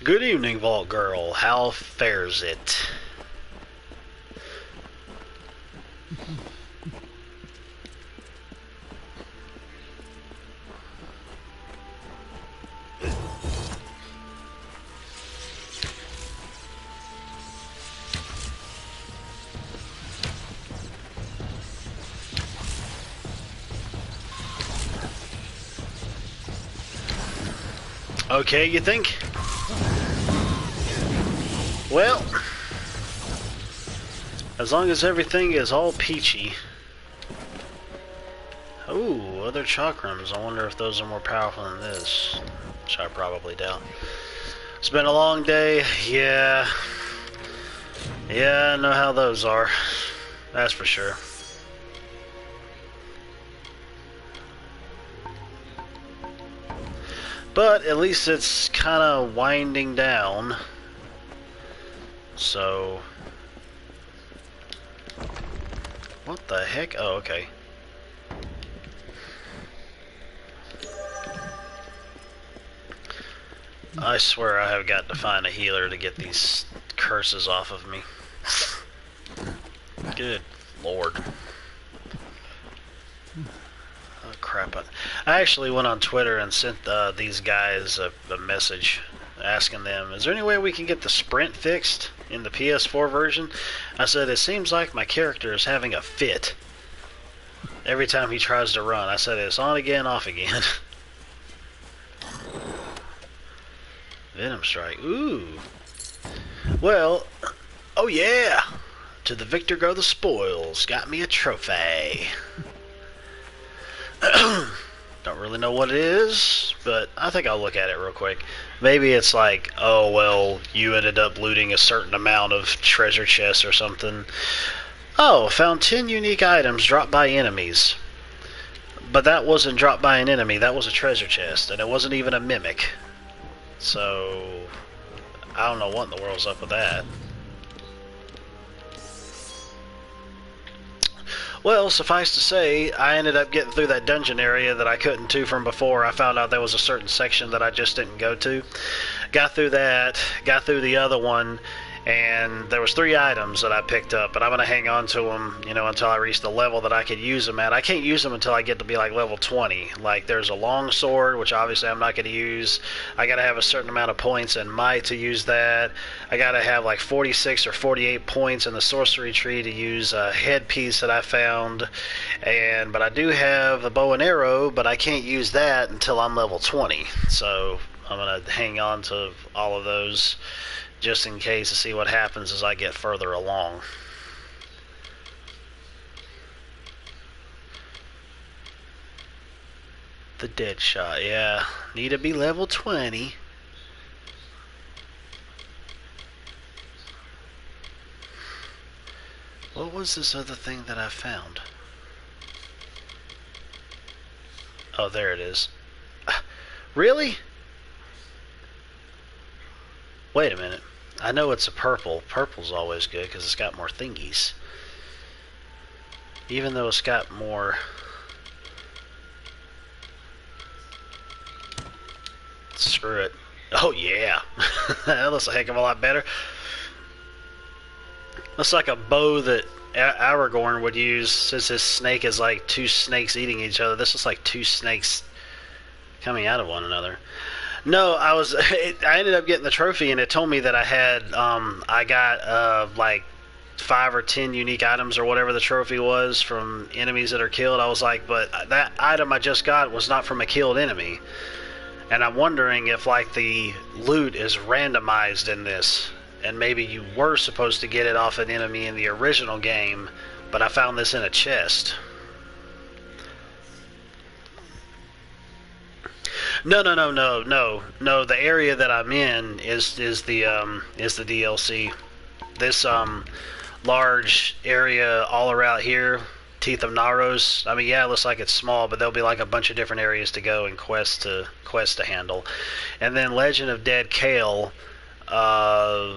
Good evening, Vault Girl. How fares it? Okay, you think? Well, as long as everything is all peachy. Ooh, other chakrams. I wonder if those are more powerful than this. Which I probably doubt. It's been a long day. Yeah, I know how those are. That's for sure. But at least it's kind of winding down. So, what the heck? Oh, okay. I swear I have got to find a healer to get these curses off of me. Good Lord. Oh crap. I actually went on Twitter and sent these guys a message asking them, is there any way we can get the sprint fixed in the PS4 version? I said, it seems like my character is having a fit every time he tries to run. I said, it's on again, off again. Venom Strike. Ooh. Well, oh yeah. To the victor go the spoils. Got me a trophy. Don't really know what it is, but I think I'll look at it real quick. Maybe it's like, oh well, you ended up looting a certain amount of treasure chests or something. Oh, found 10 unique items dropped by enemies. But that wasn't dropped by an enemy, that was a treasure chest, and it wasn't even a mimic. So, I don't know what in the world's up with that. Well, suffice to say, I ended up getting through that dungeon area that I couldn't do from before. I found out there was a certain section that I just didn't go to. Got through that, got through the other one, and there was 3 items that I picked up, but I'm going to hang on to them, you know, until I reach the level that I could use them at. I can't use them until I get to be like level 20. Like, there's a long sword, which obviously I'm not going to use. I got to have a certain amount of points in might to use that. I got to have like 46 or 48 points in the sorcery tree to use a headpiece that I found. But I do have the bow and arrow, but I can't use that until I'm level 20. So I'm going to hang on to all of those just in case to see what happens as I get further along. The dead shot, yeah. Need to be level 20. What was this other thing that I found? Oh, there it is. Really? Wait a minute. I know it's a purple. Purple's always good because it's got more thingies. Even though it's got more... Screw it. Oh yeah. That looks a heck of a lot better. Looks like a bow that Aragorn would use, since his snake is like 2 snakes eating each other. This looks like 2 snakes coming out of one another. No, I ended up getting the trophy, and it told me that I had, I got, like 5 or 10 unique items or whatever the trophy was from enemies that are killed. I was like, but that item I just got was not from a killed enemy. And I'm wondering if, like, the loot is randomized in this, and maybe you were supposed to get it off an enemy in the original game, but I found this in a chest. No. The area that I'm in is the DLC. This large area all around here, Teeth of Naros. I mean, yeah, it looks like it's small, but there'll be like a bunch of different areas to go and quests to handle. And then Legend of Dead Kale. I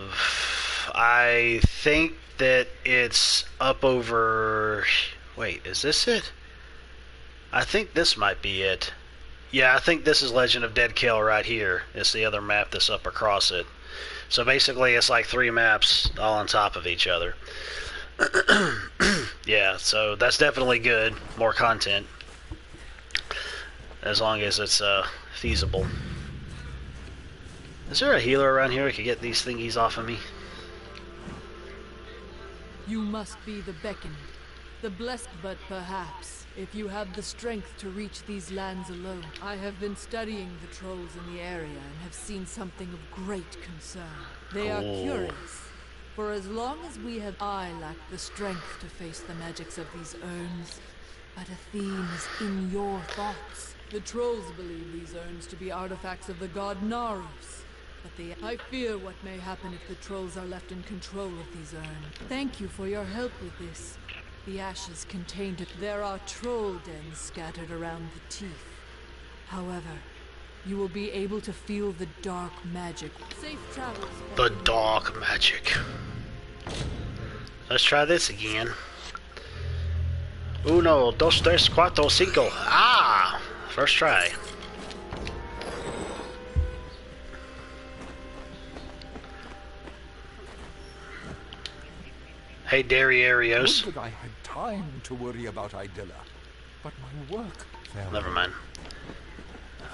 think that it's up over. Wait, is this it? I think this might be it. Yeah, I think this is Legend of Dead Kale right here. It's the other map that's up across it. So basically it's like 3 maps all on top of each other. Yeah, so that's definitely good. More content. As long as it's feasible. Is there a healer around here who could get these thingies off of me? You must be the beckoned, the blessed, but perhaps, if you have the strength to reach these lands alone. I have been studying the trolls in the area and have seen something of great concern. They are curious, for as long as we have, I lack the strength to face the magics of these urns. But a theme is in your thoughts. The trolls believe these urns to be artifacts of the god Narus. But I fear what may happen if the trolls are left in control of these urns. Thank you for your help with this. The ashes contained it. There are troll dens scattered around the teeth. However, you will be able to feel the dark magic. Safe travels. The dark magic. Let's try this again. Uno, dos, tres, cuatro, cinco. Ah! First try. Hey, Dariarios. Good that I had time to worry about Idilla, but my work fell. Never mind.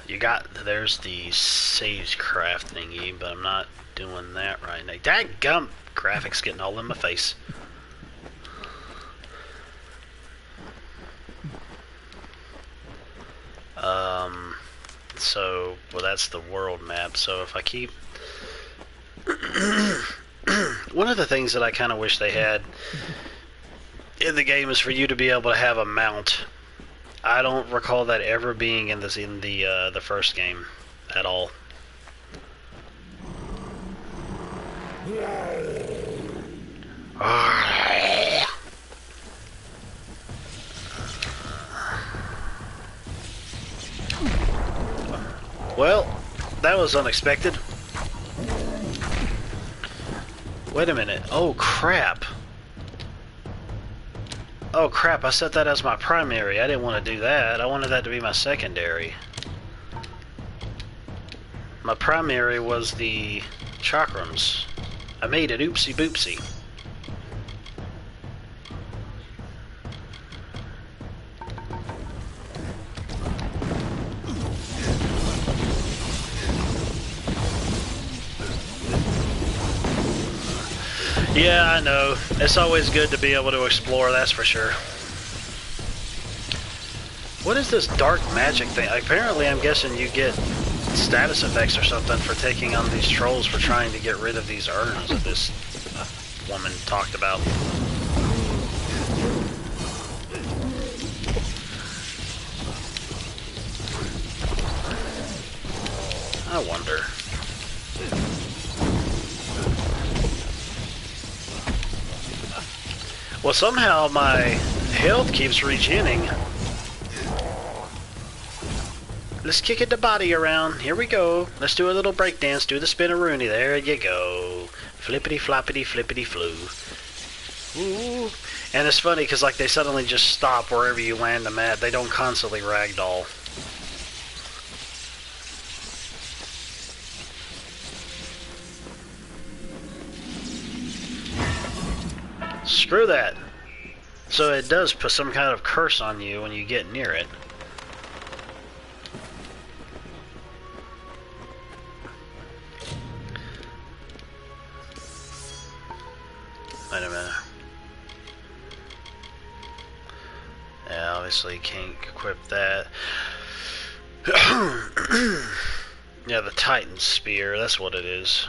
You got, there's the sagecraft thingy, but I'm not doing that right now. Dadgum! Graphics getting all in my face. So, well, that's the world map. So if I keep... One of the things that I kind of wish they had in the game is for you to be able to have a mount. I don't recall that ever being in the first game at all. Well, that was unexpected. Wait a minute. Oh, crap. Oh, crap. I set that as my primary. I didn't want to do that. I wanted that to be my secondary. My primary was the chakrams. I made it. Oopsie boopsie. Yeah, I know. It's always good to be able to explore, that's for sure. What is this dark magic thing? Apparently, I'm guessing you get status effects or something for taking on these trolls for trying to get rid of these urns that this woman talked about. I wonder. Well, somehow my health keeps regening. Let's kick it the body around. Here we go. Let's do a little break dance. Do the spin-a-rooney. There you go. Flippity floppity flippity flu. Ooh. And it's funny because like they suddenly just stop wherever you land them at. They don't constantly ragdoll. Screw that. So it does put some kind of curse on you when you get near it. Wait a minute. Yeah, obviously you can't equip that. Yeah, the Titan Spear, that's what it is.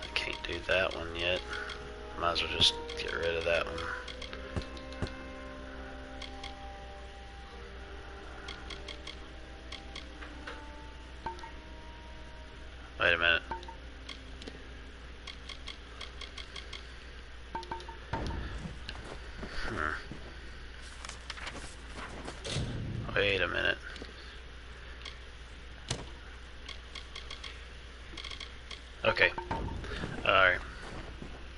I can't do that one yet. Might as well just get rid of that one. Wait a minute. Wait a minute. Okay. Alright.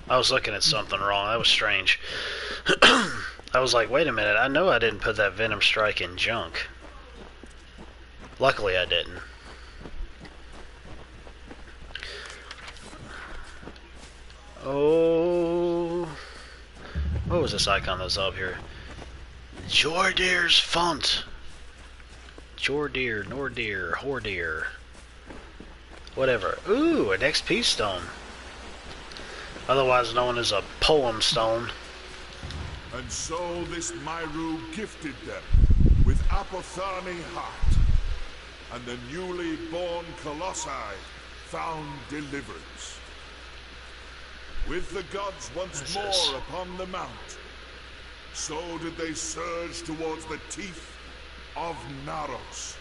I was looking at something wrong. That was strange. I was like, wait a minute. I know I didn't put that Venom Strike in junk. Luckily I didn't. Oh, what was this icon that was up here? Jordir's font. Jordir, Nordir, Hordir. Whatever. Ooh, an XP stone. Otherwise known as a poem stone. And so this Myru gifted them with Apothane heart, and the newly born Colossi found deliverance. With the gods once more upon the mount, so did they surge towards the teeth of Naros,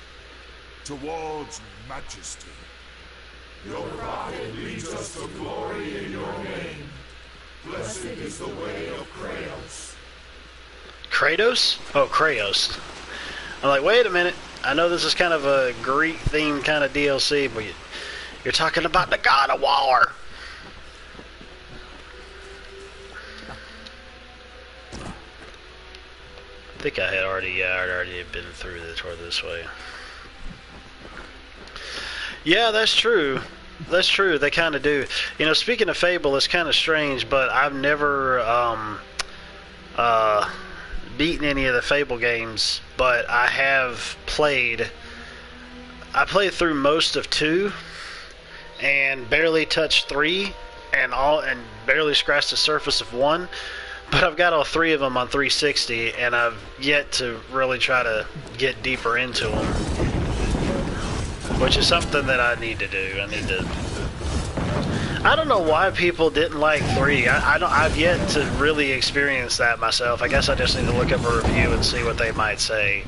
towards majesty. Your prophet leads us to glory in your name. Blessed is the way of Kratos. Kratos? Oh, Kratos. I'm like, wait a minute. I know this is kind of a Greek-themed kind of DLC, but you're talking about the God of War. I think I had already, I'd already been through this way. Yeah, that's true. That's true. They kind of do. You know, speaking of Fable, it's kind of strange, but I've never beaten any of the Fable games, but I have played. I played through most of 2 and barely touched 3 and barely scratched the surface of 1. But I've got all 3 of them on 360, and I've yet to really try to get deeper into them, which is something that I need to do. I don't know why people didn't like 3. I've yet to really experience that myself. I guess I just need to look up a review and see what they might say.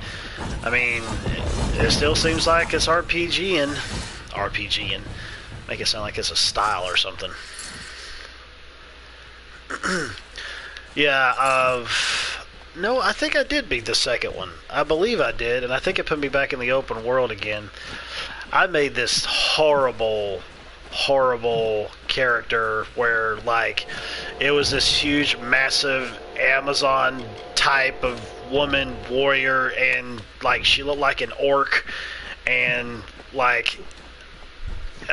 I mean, it still seems like it's RPGing. Make it sound like it's a style or something. Yeah, no, I think I did beat the second one. I believe I did, and I think it put me back in the open world again. I made this horrible character where, like, it was this huge, massive Amazon type of woman warrior, and, like, she looked like an orc, and, like,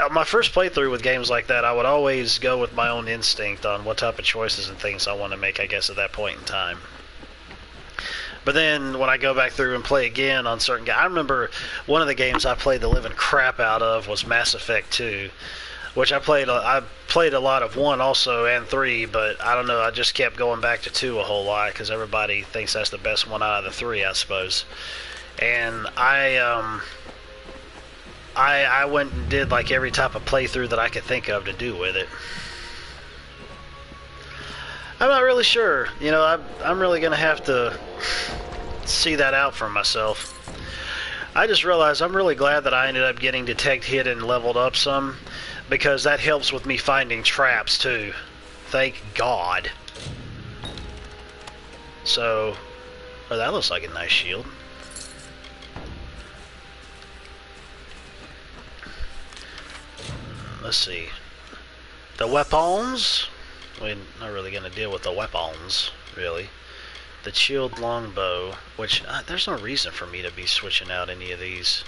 my first playthrough with games like that, I would always go with my own instinct on what type of choices and things I want to make, I guess, at that point in time. But then when I go back through and play again on certain games, I remember one of the games I played the living crap out of was Mass Effect 2, which I played a lot of 1 also and 3, but I don't know, I just kept going back to 2 a whole lot because everybody thinks that's the best one out of the 3, I suppose. And I went and did like every type of playthrough that I could think of to do with it. I'm not really sure. You know, I'm really going to have to see that out for myself. I just realized I'm really glad that I ended up getting Detect Hidden and leveled up some, because that helps with me finding traps too. Thank God. So, oh, that looks like a nice shield. Let's see. The weapons. We're not really going to deal with the weapons, really. The chilled longbow, which there's no reason for me to be switching out any of these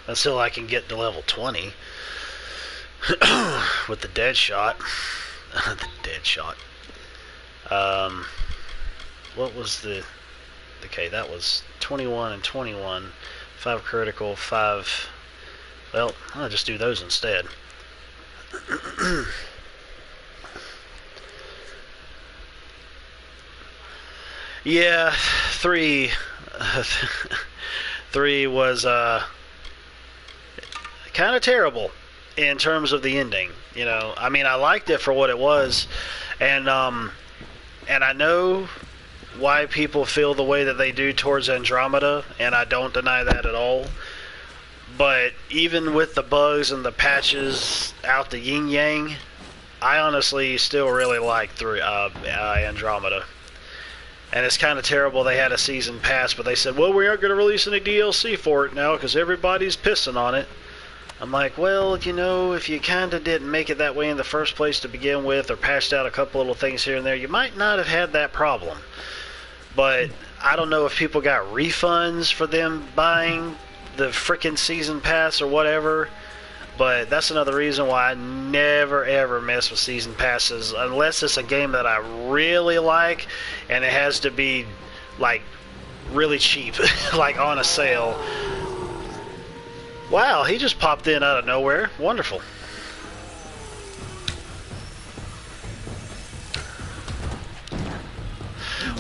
until I can get to level 20 with the dead shot. The dead shot. What was the? Okay, that was 21 and 21. 5 critical, 5. Well, I'll just do those instead. Yeah, 3 was kind of terrible in terms of the ending. You know, I mean, I liked it for what it was, and I know why people feel the way that they do towards Andromeda, and I don't deny that at all. But even with the bugs and the patches out the yin yang, I honestly still really like Andromeda. And it's kind of terrible they had a season pass, but they said, well, we aren't going to release any DLC for it now because everybody's pissing on it. I'm like, well, you know, if you kind of didn't make it that way in the first place to begin with, or patched out a couple little things here and there, you might not have had that problem. But I don't know if people got refunds for them buying the frickin' season pass or whatever, But that's another reason why I never ever mess with season passes unless it's a game that I really like and it has to be like really cheap, like on a sale. Wow, he just popped in out of nowhere. Wonderful.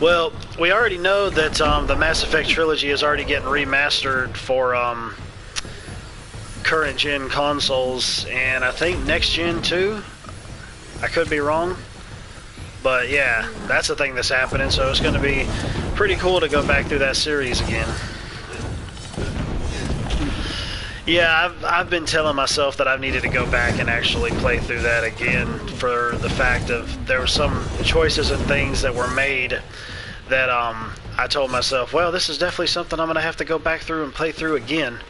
Well, we already know that the Mass Effect trilogy is already getting remastered for current gen consoles, and I think next gen too. I could be wrong, but yeah, that's the thing that's happening. So it's going to be pretty cool to go back through that series again. Yeah, I've been telling myself that I've needed to go back and actually play through that again for the fact of there were some choices and things that were made that I told myself, well, this is definitely something I'm going to have to go back through and play through again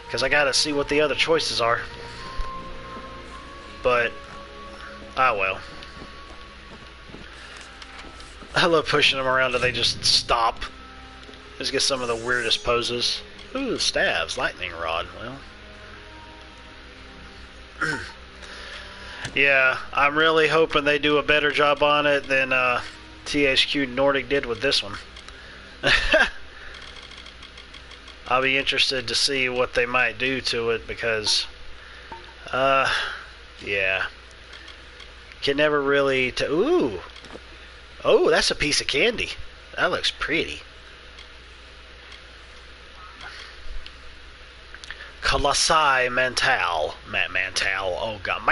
because I got to see what the other choices are. But, well. I love pushing them around till they just stop. Just get some of the weirdest poses. Ooh, staves, lightning rod. Well, yeah, I'm really hoping they do a better job on it than THQ Nordic did with this one. I'll be interested to see what they might do to it because, yeah, can never really. Ooh, oh, that's a piece of candy. That looks pretty. Colossi Mantle. Oh god.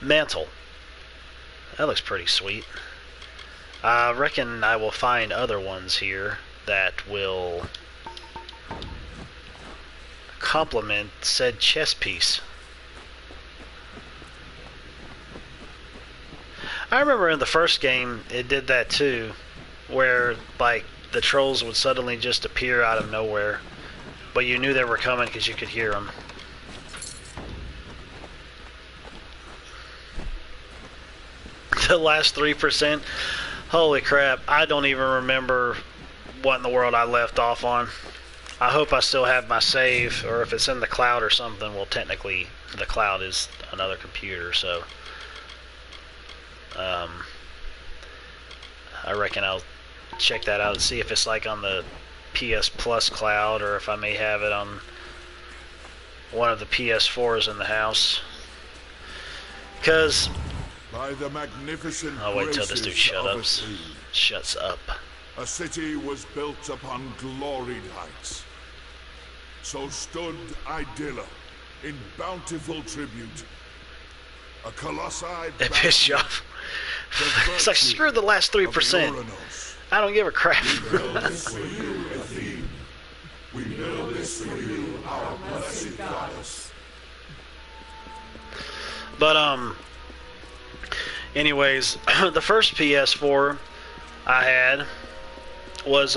Mantle. That looks pretty sweet. I reckon I will find other ones here that will complement said chess piece. I remember in the first game it did that too, where like the trolls would suddenly just appear out of nowhere. But you knew they were coming because you could hear them. The last 3%? Holy crap, I don't even remember what in the world I left off on. I hope I still have my save, or if it's in the cloud or something. Well, technically, the cloud is another computer, so... I reckon I'll check that out and see if it's like on the PS Plus cloud, or if I may have it on one of the PS4s in the house. Because I'll wait till this dude shuts up. A city was built upon gloried heights. So stood Idilla in bountiful tribute. A colossi. It pissed you off. It's like, screw the last 3%. I don't give a crap. We build this for you, Athene. We build this for you, our blessed goddess. But, anyways, the first PS4 I had was,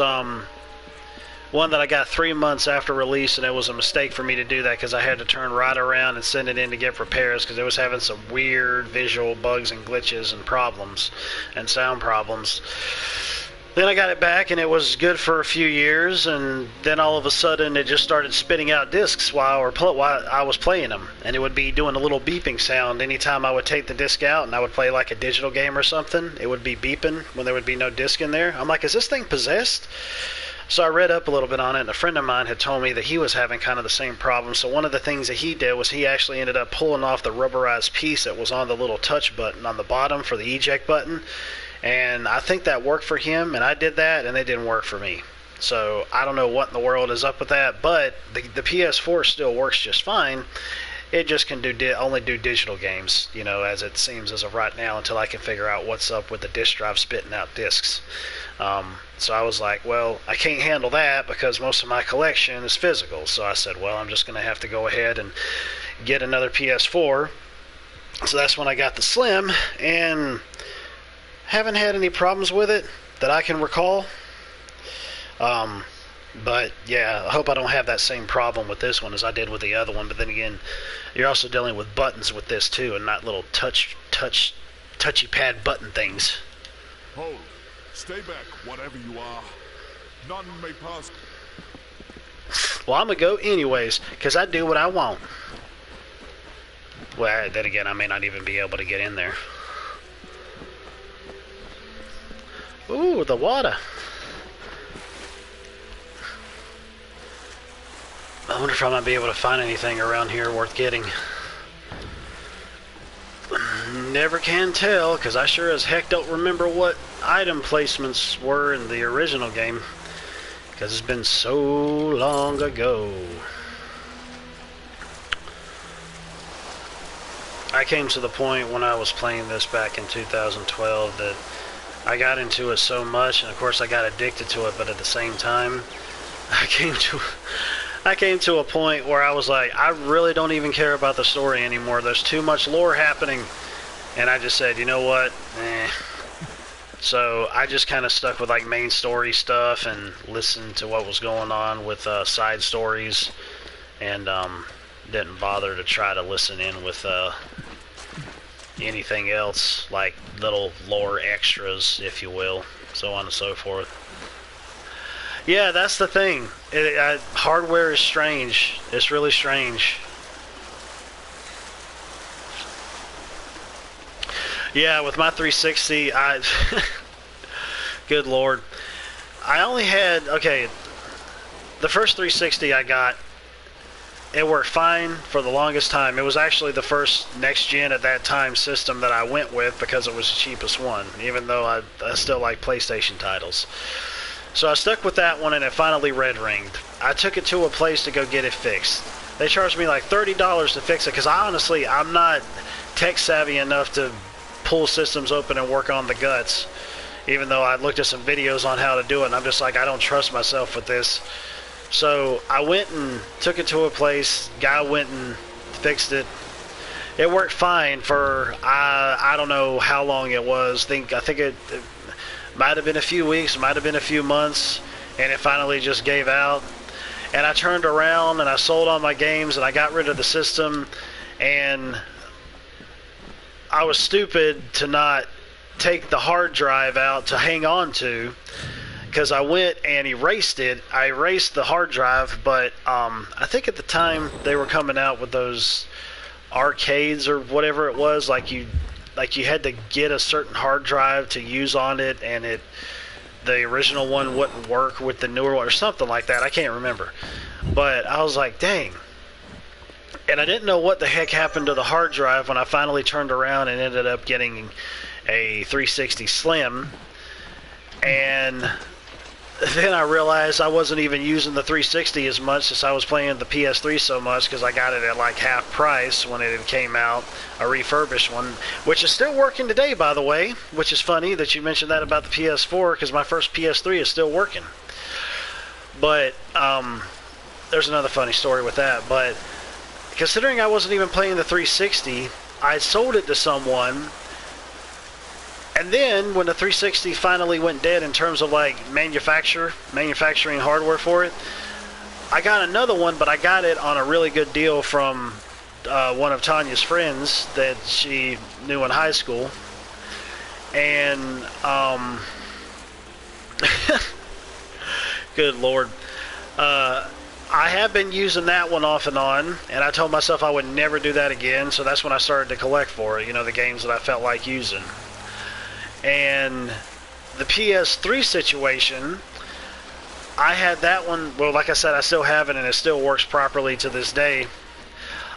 one that I got 3 months after release, and it was a mistake for me to do that because I had to turn right around and send it in to get repairs because it was having some weird visual bugs and glitches and problems and sound problems. Then I got it back and it was good for a few years, and then all of a sudden it just started spitting out discs while I was playing them, and it would be doing a little beeping sound anytime I would take the disc out and I would play like a digital game or something. It would be beeping when there would be no disc in there. I'm like, is this thing possessed? So I read up a little bit on it, and a friend of mine had told me that he was having kind of the same problem. So one of the things that he did was he actually ended up pulling off the rubberized piece that was on the little touch button on the bottom for the eject button. And I think that worked for him, and I did that, and it didn't work for me. So I don't know what in the world is up with that, but the PS4 still works just fine. It just can only do digital games, you know, as it seems as of right now, until I can figure out what's up with the disk drive spitting out discs. So I was like, well, I can't handle that because most of my collection is physical. So I said, well, I'm just going to have to go ahead and get another PS4. So that's when I got the Slim, and haven't had any problems with it that I can recall. But yeah, I hope I don't have that same problem with this one as I did with the other one. But then again, you're also dealing with buttons with this too, and not little touchy pad button things. Hold. Stay back, whatever you are. None may pass. Well, I'm gonna go anyways, because I do what I want. Well, then again, I may not even be able to get in there. Ooh, the water. I wonder if I might be able to find anything around here worth getting. Never can tell, because I sure as heck don't remember what item placements were in the original game, because it's been so long ago. I came to the point when I was playing this back in 2012 that I got into it so much, and of course I got addicted to it, but at the same time, I came to a point where I was like, I really don't even care about the story anymore. There's too much lore happening. And I just said, you know what? So I just kind of stuck with like main story stuff and listened to what was going on with side stories, and didn't bother to try to listen in with anything else, like little lore extras, if you will, so on and so forth. Yeah, that's the thing. Hardware is strange. It's really strange. Yeah, with my 360, good lord. I only had, okay, the first 360 I got, it worked fine for the longest time. It was actually the first next-gen at that time system that I went with because it was the cheapest one, even though I still like PlayStation titles. So I stuck with that one, and it finally red-ringed. I took it to a place to go get it fixed. They charged me like $30 to fix it, because I'm not tech-savvy enough to pull systems open and work on the guts, even though I looked at some videos on how to do it, and I'm just like, I don't trust myself with this. So I went and took it to a place, guy went and fixed it. It worked fine for, I don't know how long it was. I think it might have been a few weeks, might have been a few months, and it finally just gave out. And I turned around and I sold all my games and I got rid of the system, and I was stupid to not take the hard drive out to hang on to, because I went and erased it. I erased the hard drive, but I think at the time they were coming out with those arcades or whatever it was, like you had to get a certain hard drive to use on it, and the original one wouldn't work with the newer one or something like that. I can't remember. But I was like, dang. And I didn't know what the heck happened to the hard drive when I finally turned around and ended up getting a 360 Slim. And then I realized I wasn't even using the 360 as much since I was playing the PS3 so much, because I got it at like half price when it came out, a refurbished one, which is still working today, by the way, which is funny that you mentioned that about the PS4, because my first PS3 is still working. But there's another funny story with that. But considering I wasn't even playing the 360, I sold it to someone. And then when the 360 finally went dead in terms of like manufacturing hardware for it, I got another one, but I got it on a really good deal from one of Tanya's friends that she knew in high school. And good lord, I have been using that one off and on, and I told myself I would never do that again. So that's when I started to collect for it, the games that I felt like using. And the PS3 situation, I had that one, well, like I said, I still have it, and it still works properly to this day.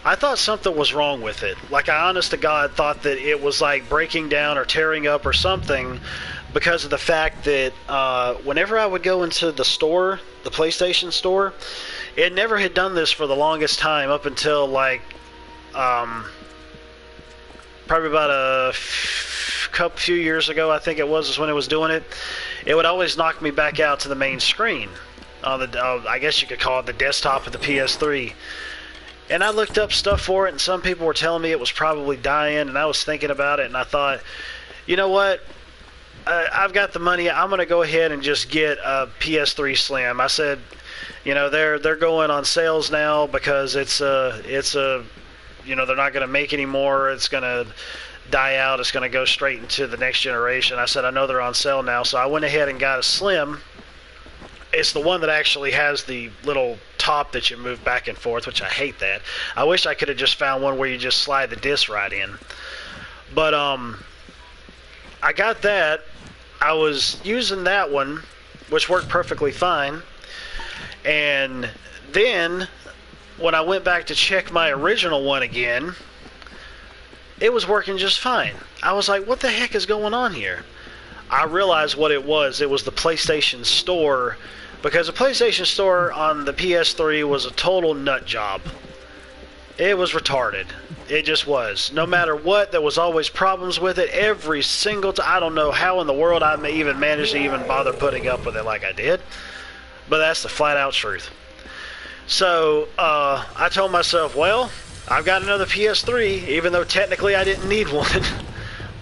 I thought something was wrong with it. Like, I honest to God thought that it was like breaking down or tearing up or something, because of the fact that whenever I would go into the store, the PlayStation store, it never had done this for the longest time, up until like probably about a few years ago, I think it was, is when it was doing it. It would always knock me back out to the main screen on the I guess you could call it the desktop of the PS3. And I looked up stuff for it, and some people were telling me it was probably dying, and I was thinking about it, and I thought, you know what, I've got the money, I'm going to go ahead and just get a PS3 Slim. I said, they're going on sales now because it's a they're not going to make any more, it's going to die out, it's going to go straight into the next generation. I said, I know they're on sale now, so I went ahead and got a Slim, It's the one that actually has the little top that you move back and forth, which I hate that. I wish I could have just found one where you just slide the disc right in. But I got that. I was using that one, which worked perfectly fine. And then when I went back to check my original one again, it was working just fine. I was like, what the heck is going on here? I realized what it was. It was the PlayStation Store, because the PlayStation Store on the PS3 was a total nut job. It was retarded. It just was. No matter what, there was always problems with it every single time. I don't know how in the world I even managed to even bother putting up with it like I did, but that's the flat out truth. So I told myself, well, I've got another PS3, even though technically I didn't need one.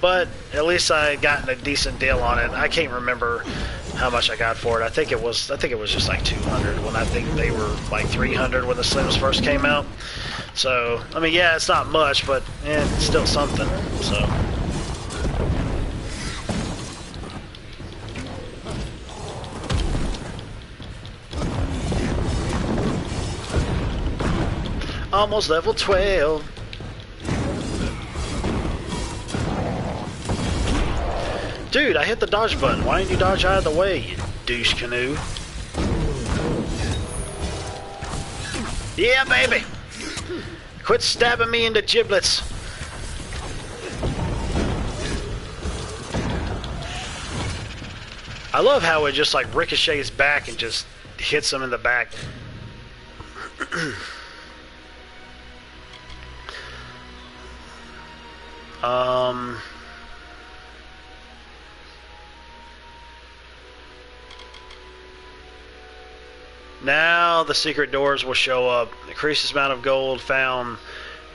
But at least I had gotten a decent deal on it. I can't remember how much I got for it. I think it was just like $200 when I think they were like $300 when the Slims first came out. So I mean, yeah, it's not much, but it's still something. So. Almost level 12. Dude, I hit the dodge button. Why didn't you dodge out of the way, you douche canoe? Yeah, baby! Quit stabbing me into giblets. I love how it just like ricochets back and just hits them in the back. Now the secret doors will show up. Increases amount of gold found.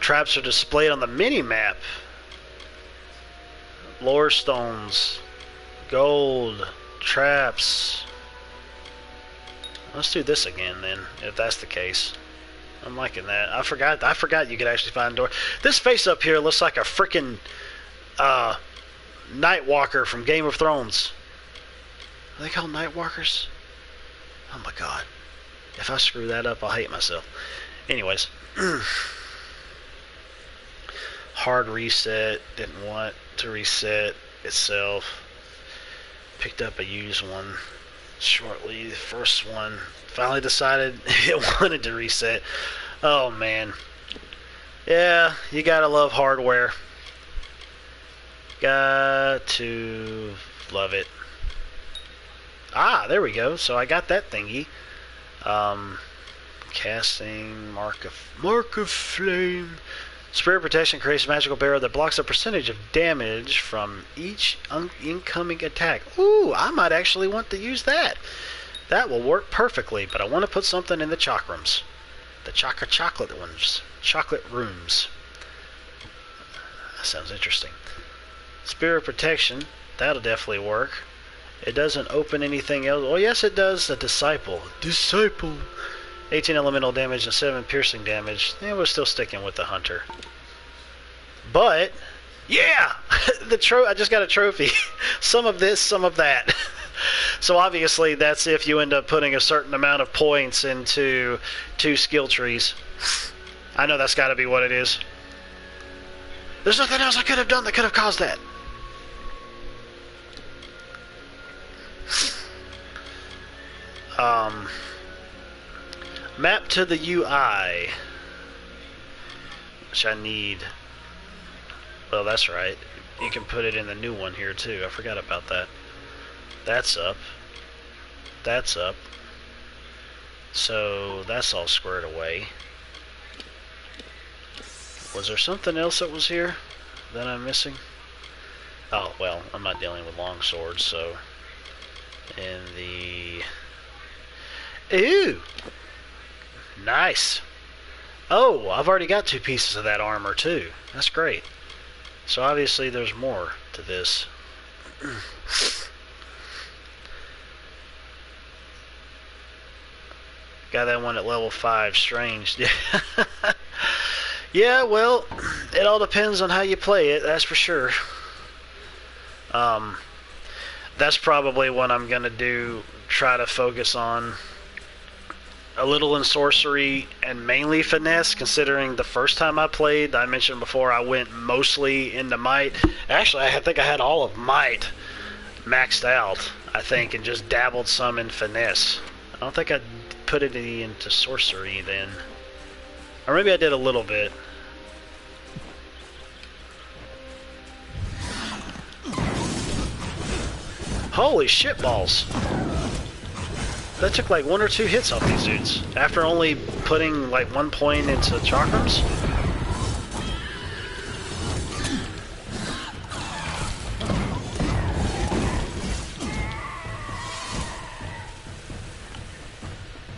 Traps are displayed on the mini-map. Lore stones. Gold. Traps. Let's do this again then, if that's the case. I'm liking that. I forgot you could actually find a door. This face up here looks like a freaking Nightwalker from Game of Thrones. Are they called Nightwalkers? Oh my god. If I screw that up, I'll hate myself. Anyways. Hard reset. Didn't want to reset itself. Picked up a used one shortly. The first one. Finally decided it wanted to reset. Oh man. Yeah, you gotta love hardware. Got to love it. Ah, there we go. So I got that thingy. Casting mark of flame. Spirit protection creates a magical barrier that blocks a percentage of damage from each incoming attack. Ooh, I might actually want to use that. That will work perfectly, but I want to put something in the chakrams. The chocolate ones. Chocolate rooms. That sounds interesting. Spirit protection. That'll definitely work. It doesn't open anything else. Oh, yes, it does. A disciple. 18 elemental damage and 7 piercing damage. Yeah, we're still sticking with the hunter. But, yeah! I just got a trophy. Some of this, some of that. So obviously, that's if you end up putting a certain amount of points into 2 skill trees. I know that's got to be what it is. There's nothing else I could have done that could have caused that. Map to the UI, which I need. Well, that's right. You can put it in the new one here too. I forgot about that. That's up. That's up. So that's all squared away. Was there something else that was here that I'm missing? Oh, well, I'm not dealing with long swords, so in the... Ooh! Nice! Oh, I've already got 2 pieces of that armor, too. That's great. So obviously there's more to this. Got that one at level 5. Strange. Yeah, well, it all depends on how you play it, that's for sure. That's probably what I'm going to do, try to focus on a little in sorcery and mainly finesse, considering the first time I played, I mentioned before, I went mostly into might. Actually, I think I had all of might maxed out, I think, and just dabbled some in finesse. I don't think I put any into sorcery then. Or maybe I did a little bit. Holy shit balls. That took like 1 or 2 hits off these dudes. After only putting like 1 point into chakrams.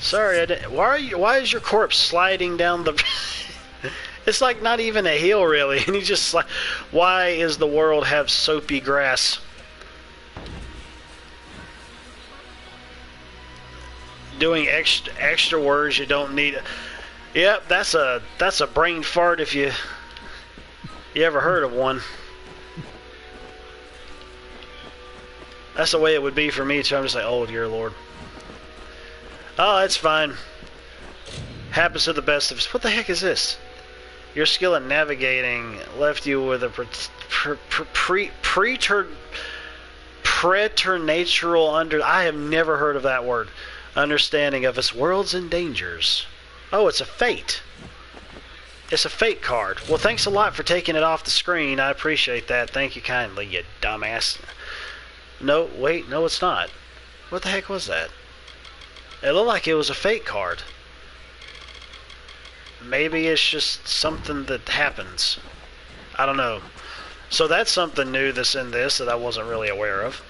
Sorry, I didn't. Why is your corpse sliding down the... It's like not even a hill really. And he just like... Why is the world have soapy grass? Doing extra words you don't need. Yep, that's a brain fart if you ever heard of one. That's the way it would be for me too. I'm just like, oh dear Lord. Oh, it's fine. Happens to the best of us. What the heck is this? Your skill at navigating left you with a preternatural under. I have never heard of that word. Understanding of its worlds and dangers. Oh, it's a fate. It's a fate card. Well, thanks a lot for taking it off the screen. I appreciate that. Thank you kindly, you dumbass. No, wait, no it's not. What the heck was that? It looked like it was a fate card. Maybe it's just something that happens. I don't know. So that's something new that's in this that I wasn't really aware of.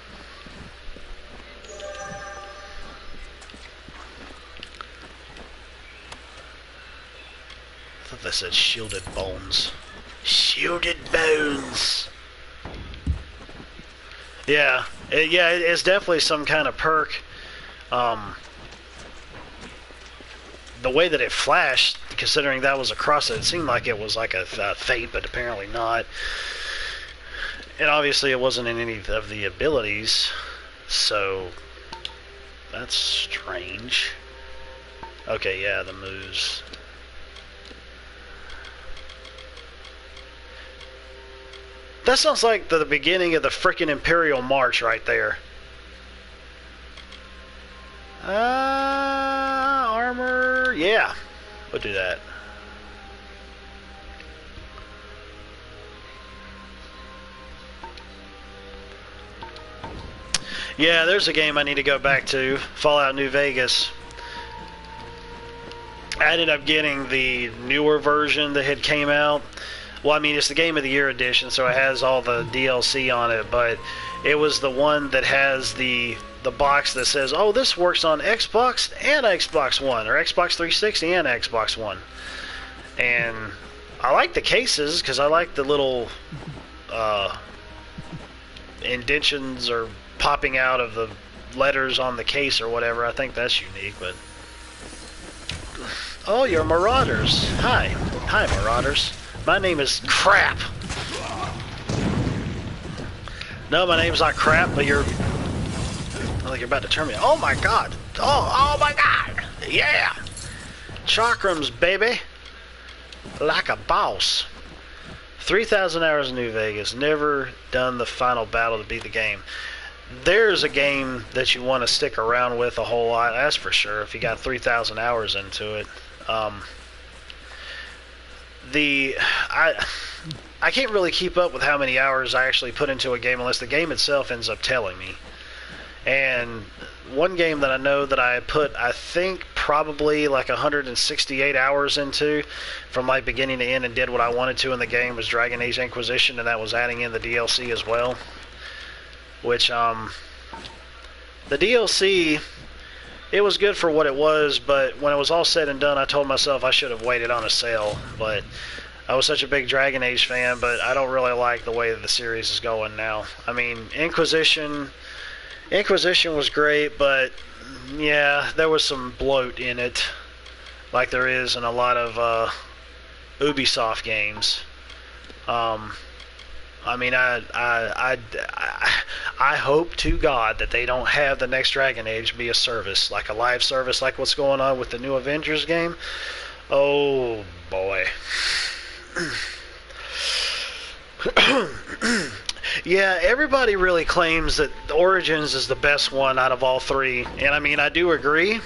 I thought they said shielded bones. Shielded bones! Yeah, it's definitely some kind of perk. The way that it flashed, considering that was across it seemed like it was like a fate, but apparently not. And obviously it wasn't in any of the abilities, so that's strange. Okay, yeah, the moves. That sounds like the beginning of the frickin' Imperial March right there. Armor, yeah, we'll do that. Yeah, there's a game I need to go back to, Fallout New Vegas. I ended up getting the newer version that had came out. Well, I mean, it's the Game of the Year edition, so it has all the DLC on it, but it was the one that has the box that says, oh, this works on Xbox and Xbox One, or Xbox 360 and Xbox One. And I like the cases, because I like the little indentions or popping out of the letters on the case or whatever. I think that's unique, but... Oh, you're Marauders. Hi. Hi, Marauders. My name is Crap. No, my name's not Crap, but you're... I think you're about to turn me. Oh my god. Oh my god. Yeah. Chakrams, baby. Like a boss. 3,000 hours in New Vegas. Never done the final battle to beat the game. There's a game that you want to stick around with a whole lot. That's for sure. If you got 3,000 hours into it. I can't really keep up with how many hours I actually put into a game unless the game itself ends up telling me. And one game that I know that I put, I think, probably like 168 hours into from like beginning to end and did what I wanted to in the game was Dragon Age Inquisition, and that was adding in the DLC as well. Which, the DLC, it was good for what it was, but when it was all said and done, I told myself I should have waited on a sale. But I was such a big Dragon Age fan, but I don't really like the way that the series is going now. I mean, Inquisition was great, but yeah, there was some bloat in it, like there is in a lot of Ubisoft games. I mean, I hope to God that they don't have the next Dragon Age be a service, like a live service, like what's going on with the new Avengers game. Oh boy. Yeah, everybody really claims that Origins is the best one out of all three, and I mean, I do agree.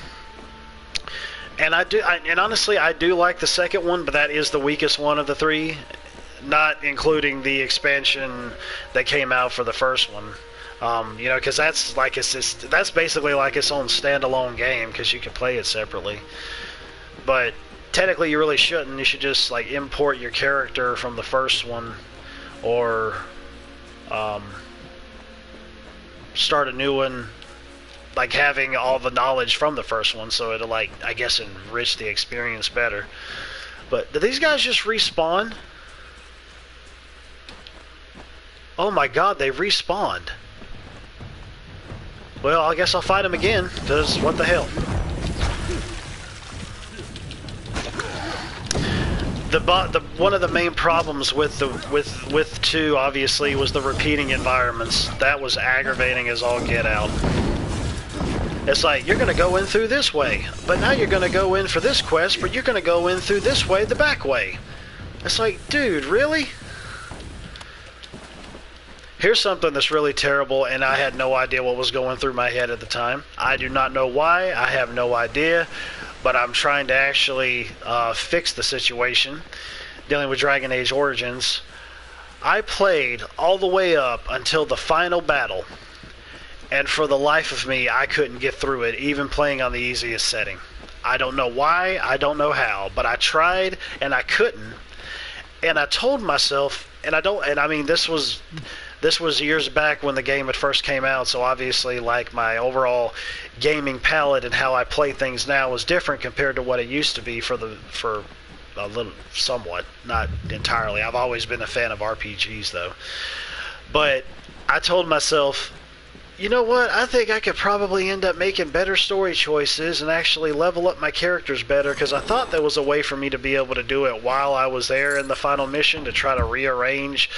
And and honestly, I do like the second one, but that is the weakest one of the three, not including the expansion that came out for the first one. You know, because that's like that's basically like its own standalone game because you can play it separately. But technically, you really shouldn't. You should just like import your character from the first one, or start a new one, like having all the knowledge from the first one, so it'll, like, I guess, enrich the experience better. But do these guys just respawn? Oh my god, they respawned. Well, I guess I'll fight them again, because what the hell. One of the main problems with 2 obviously was the repeating environments. That was aggravating as all get out. It's like, you're gonna go in through this way, but now you're gonna go in for this quest, but you're gonna go in through this way, the back way. It's like, dude, really? Here's something that's really terrible, and I had no idea what was going through my head at the time. I do not know why. I have no idea. But I'm trying to actually fix the situation dealing with Dragon Age Origins. I played all the way up until the final battle, and for the life of me, I couldn't get through it, even playing on the easiest setting. I don't know why, I don't know how, but I tried and I couldn't. And I told myself, and I mean, this was years back when the game had first came out, so obviously, like, my overall gaming palette and how I play things now is different compared to what it used to be for a little, somewhat, not entirely. I've always been a fan of RPGs, though. But I told myself, you know what, I think I could probably end up making better story choices and actually level up my characters better, because I thought there was a way for me to be able to do it while I was there in the final mission, to try to rearrange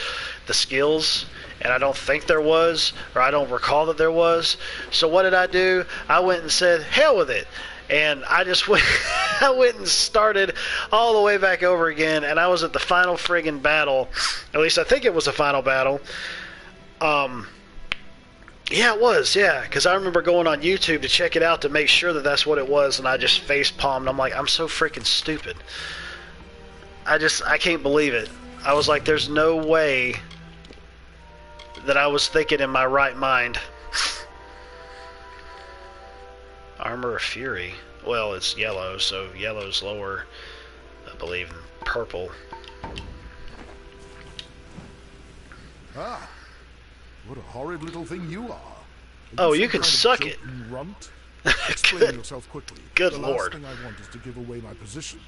the skills. And I don't think there was, or I don't recall that there was. So what did I do? I went and said, hell with it. And I just went, I went and started all the way back over again, and I was at the final friggin' battle. At least I think it was a final battle. Yeah, it was, yeah, because I remember going on YouTube to check it out to make sure that that's what it was, and I just face-palmed. I'm like, I'm so freaking stupid. I can't believe it. I was like, there's no way that I was thinking in my right mind. Armor of Fury. Well, it's yellow, so yellow's lower, I believe, than purple. Ah, what a horrid little thing you are. Oh, you can suck it. Runt? Explain yourself quickly. Good the lord. The last thing I want is to give away my position.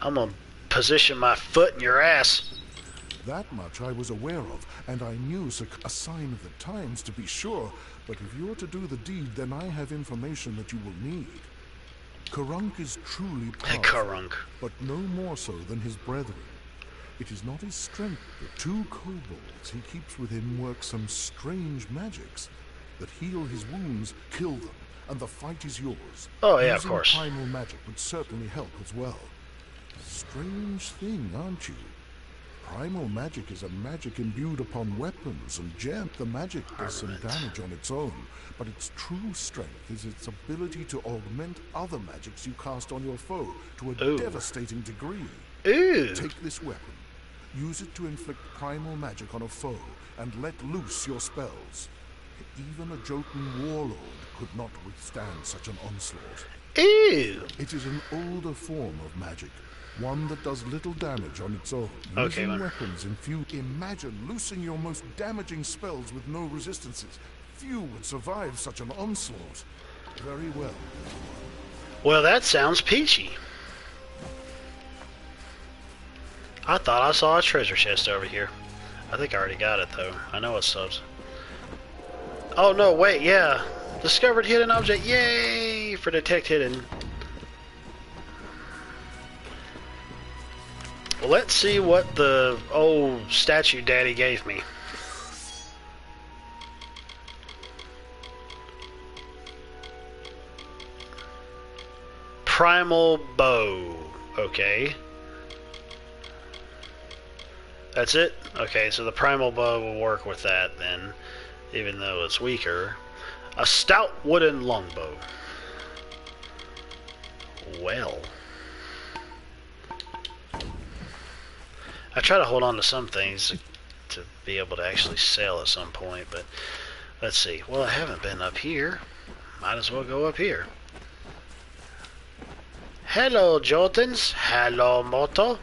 I'm gonna position my foot in your ass. That much I was aware of, and I knew a sign of the times, to be sure, but if you're to do the deed, then I have information that you will need. Karunk is truly powerful, Karunk. but no more so than his brethren. It is not his strength. The 2 kobolds he keeps with him work some strange magics that heal his wounds, kill them, and the fight is yours. Oh yeah, Using of course. primal magic would certainly help as well. Strange thing, aren't you? Primal magic is a magic imbued upon weapons and gems. The magic does some damage on its own, but its true strength is its ability to augment other magics you cast on your foe to a devastating degree. Ooh. Take this weapon, use it to inflict primal magic on a foe, and let loose your spells. Even a Jotun warlord could not withstand such an onslaught. Ew. It is an older form of magic, one that does little damage on its own. Okay, Using man. weapons infused. Imagine loosing your most damaging spells with no resistances. Few would survive such an onslaught. Very well. Well, that sounds peachy. I thought I saw a treasure chest over here. I think I already got it, though. I know it's subs. Oh, no, wait, yeah. Discovered hidden object. Yay! For detect hidden. let's see what the old statue daddy gave me. Primal bow. Okay. That's it? Okay, so the primal bow will work with that then, even though it's weaker. A stout wooden longbow. Well. I try to hold on to some things to be able to actually sell at some point, but let's see. Well, I haven't been up here. Might as well go up here. Hello, Jotens. Hello, Moto.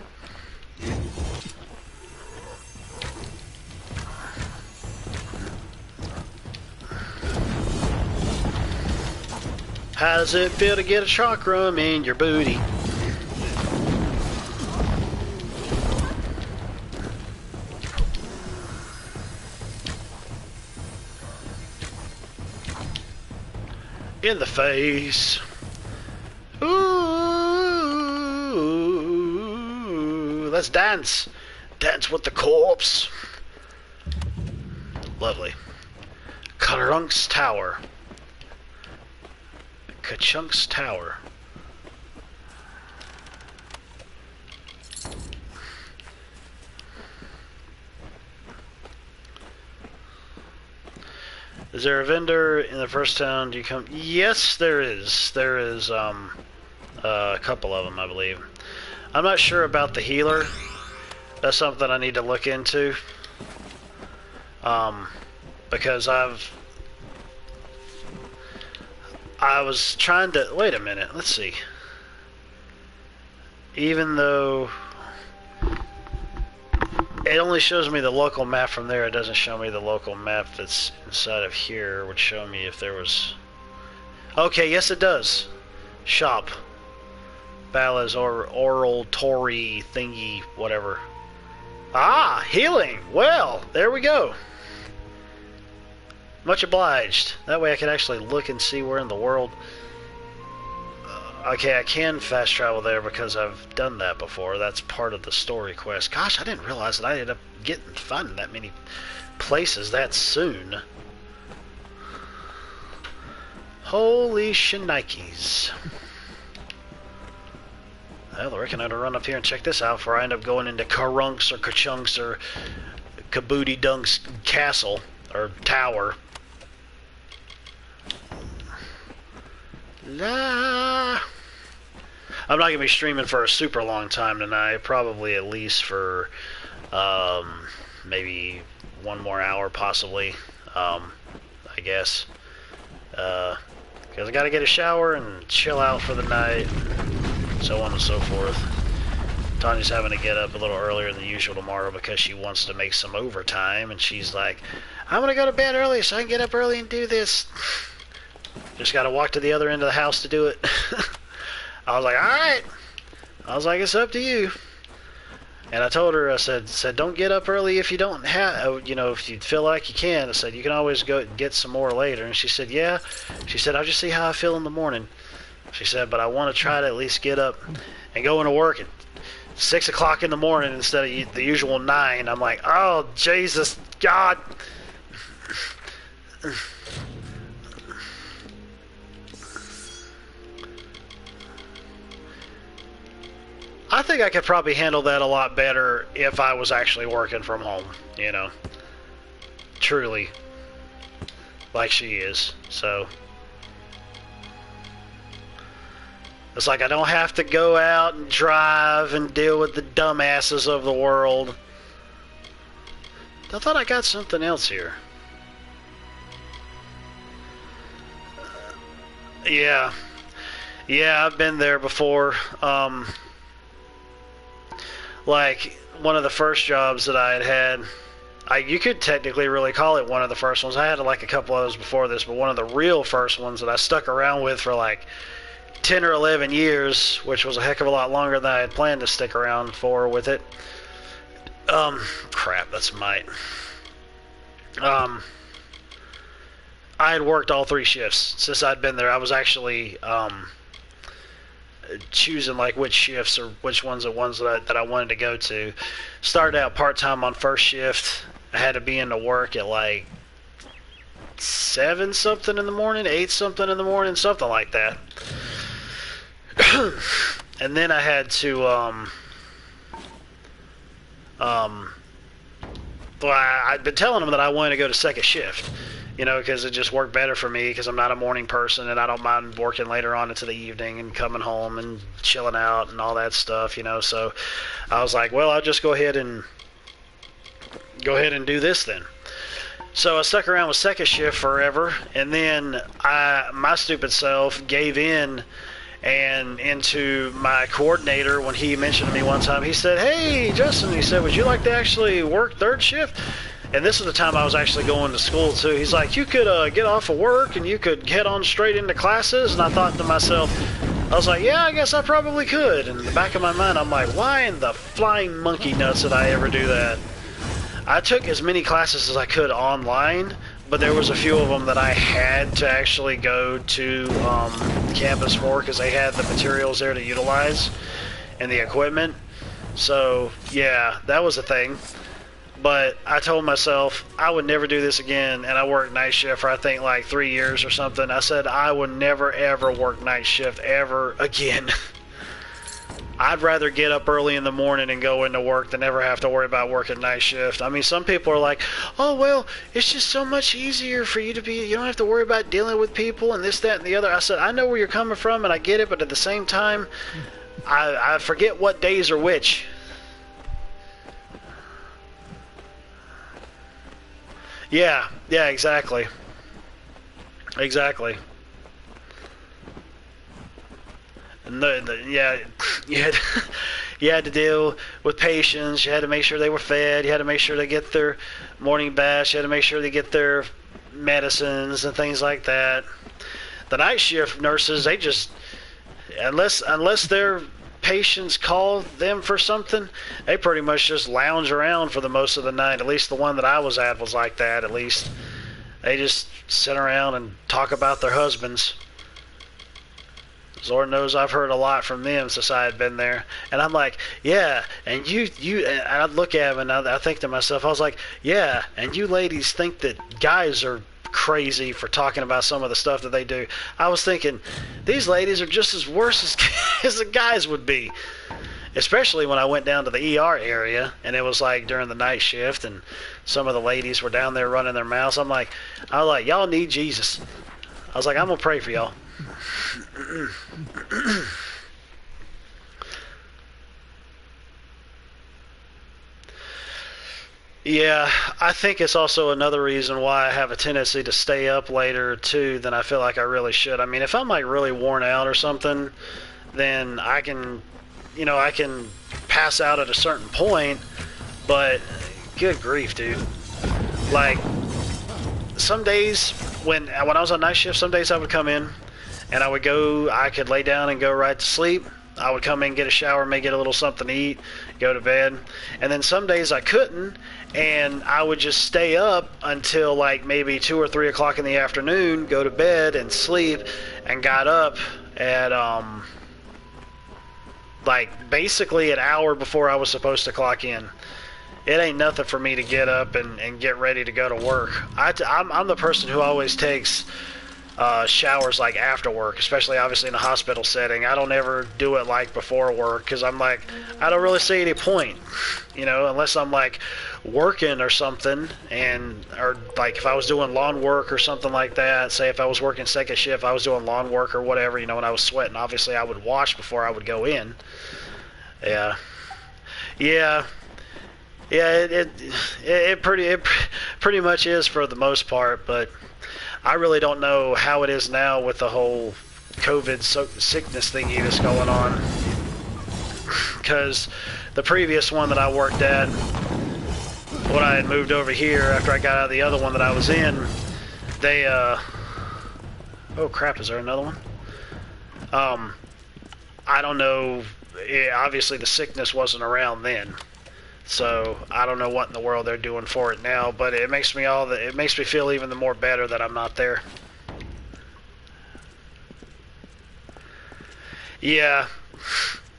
How does it feel to get a chakram in your booty? In the face. Ooh, let's dance. Dance with the corpse. Lovely. Karunk's Tower. Kachunk's Tower. Is there a vendor in the first town? Do you come? Yes, there is. There is a couple of them, I believe. I'm not sure about the healer. That's something I need to look into. Because I was trying to wait a minute. Let's see. Even though it only shows me the local map from there, it doesn't show me the local map that's inside of here. It would show me if there was... Okay, yes it does. Shop. Balla's or oral Tory thingy, whatever. Ah, healing! Well, there we go. Much obliged. That way I can actually look and see where in the world... Okay, I can fast travel there because I've done that before. That's part of the story quest. Gosh, I didn't realize that I ended up finding that many places that soon. Holy shenikes. Well, I reckon I ought to run up here and check this out before I end up going into Karunk's or Kachunk's or Kaboody Dunk's castle or tower. La. I'm not going to be streaming for a super long time tonight. Probably at least for maybe one more hour, possibly. I guess. Because I got to get a shower and chill out for the night. So on and so forth. Tanya's having to get up a little earlier than usual tomorrow because she wants to make some overtime. And she's like, I'm going to go to bed early so I can get up early and do this. Just got to walk to the other end of the house to do it. I was like, alright. I was like, it's up to you. And I told her, I said, don't get up early if you don't have, you know, if you feel like you can. I said, you can always go get some more later. And she said, yeah. She said, I'll just see how I feel in the morning. She said, but I want to try to at least get up and go into work at 6 o'clock in the morning instead of the usual 9. I'm like, oh, Jesus, God. I think I could probably handle that a lot better if I was actually working from home, you know. Truly. Like she is, so. It's like I don't have to go out and drive and deal with the dumbasses of the world. I thought I got something else here. Yeah. Yeah, I've been there before. Like, one of the first jobs that I had, you could technically really call it one of the first ones. I had like a couple of those before this, but one of the real first ones that I stuck around with for like 10 or 11 years, which was a heck of a lot longer than I had planned to stick around for with it. Crap, that's might. I had worked all 3 shifts since I'd been there. I was actually, choosing like which shifts or which ones are ones that I wanted to go to. Started out part-time on first shift. I had to be into work at like 7 something in the morning, 8 something in the morning, something like that. And then I had to well, I'd been telling them that I wanted to go to second shift, you know, because it just worked better for me because I'm not a morning person and I don't mind working later on into the evening and coming home and chilling out and all that stuff, you know. So I was like, well, I'll just go ahead and do this then. So I stuck around with second shift forever, and then my stupid self gave in and into my coordinator when he mentioned to me one time. He said, "Hey, Justin," he said, "would you like to actually work third shift?" And this is the time I was actually going to school too. He's like, "You could get off of work and you could head on straight into classes." And I thought to myself, I was like, yeah, I guess I probably could. And in the back of my mind, I'm like, why in the flying monkey nuts did I ever do that? I took as many classes as I could online, but there was a few of them that I had to actually go to campus for because they had the materials there to utilize and the equipment. So yeah, that was a thing. But I told myself I would never do this again, and I worked night shift for I think like 3 years or something. I said I would never ever work night shift ever again. I'd rather get up early in the morning and go into work than ever have to worry about working night shift. I mean, some people are like, oh, well, it's just so much easier for you to be, you don't have to worry about dealing with people and this, that, and the other. I said, I know where you're coming from and I get it, but at the same time, I forget what days are which. Yeah, exactly. Exactly. And yeah, you had to deal with patients. You had to make sure they were fed. You had to make sure they get their morning baths. You had to make sure they get their medicines and things like that. The night shift nurses, they just, unless their patients call them for something, they pretty much just lounge around for the most of the night. At least the one that I was at was like that. At least they just sit around and talk about their husbands. Lord knows I've heard a lot from them since I had been there. And I'm like, yeah, and you and I'd look at them and I think to myself, I was like, yeah, and you ladies think that guys are crazy for talking about some of the stuff that they do. I was thinking, these ladies are just as worse as the guys would be. Especially when I went down to the ER area and it was like during the night shift and some of the ladies were down there running their mouths. I was like, y'all need Jesus. I was like, I'm going to pray for y'all. Yeah, I think it's also another reason why I have a tendency to stay up later too than I feel like I really should. I mean, if I'm like really worn out or something, then I can pass out at a certain point, but good grief, dude. Like some days when I was on night shift, some days I would come in and I could lay down and go right to sleep. I would come in, get a shower, maybe get a little something to eat, go to bed. And then some days I couldn't, and I would just stay up until like maybe 2 or 3 o'clock in the afternoon, go to bed and sleep, and got up at like basically an hour before I was supposed to clock in. It ain't nothing for me to get up and get ready to go to work. I'm the person who always takes showers like after work, especially obviously in a hospital setting. I don't ever do it like before work because I'm like, I don't really see any point, unless I'm like working or something, or like if I was doing lawn work or something like that. Say if I was working second shift, I was doing lawn work or whatever, when I was sweating, obviously I would wash before I would go in. Yeah. It pretty much is for the most part, but I really don't know how it is now with the whole COVID sickness thingy that's going on. Because the previous one that I worked at, when I had moved over here after I got out of the other one that I was in, they, oh crap, is there another one? I don't know, obviously the sickness wasn't around then. So I don't know what in the world they're doing for it now, but it makes me feel even the more better that I'm not there. Yeah,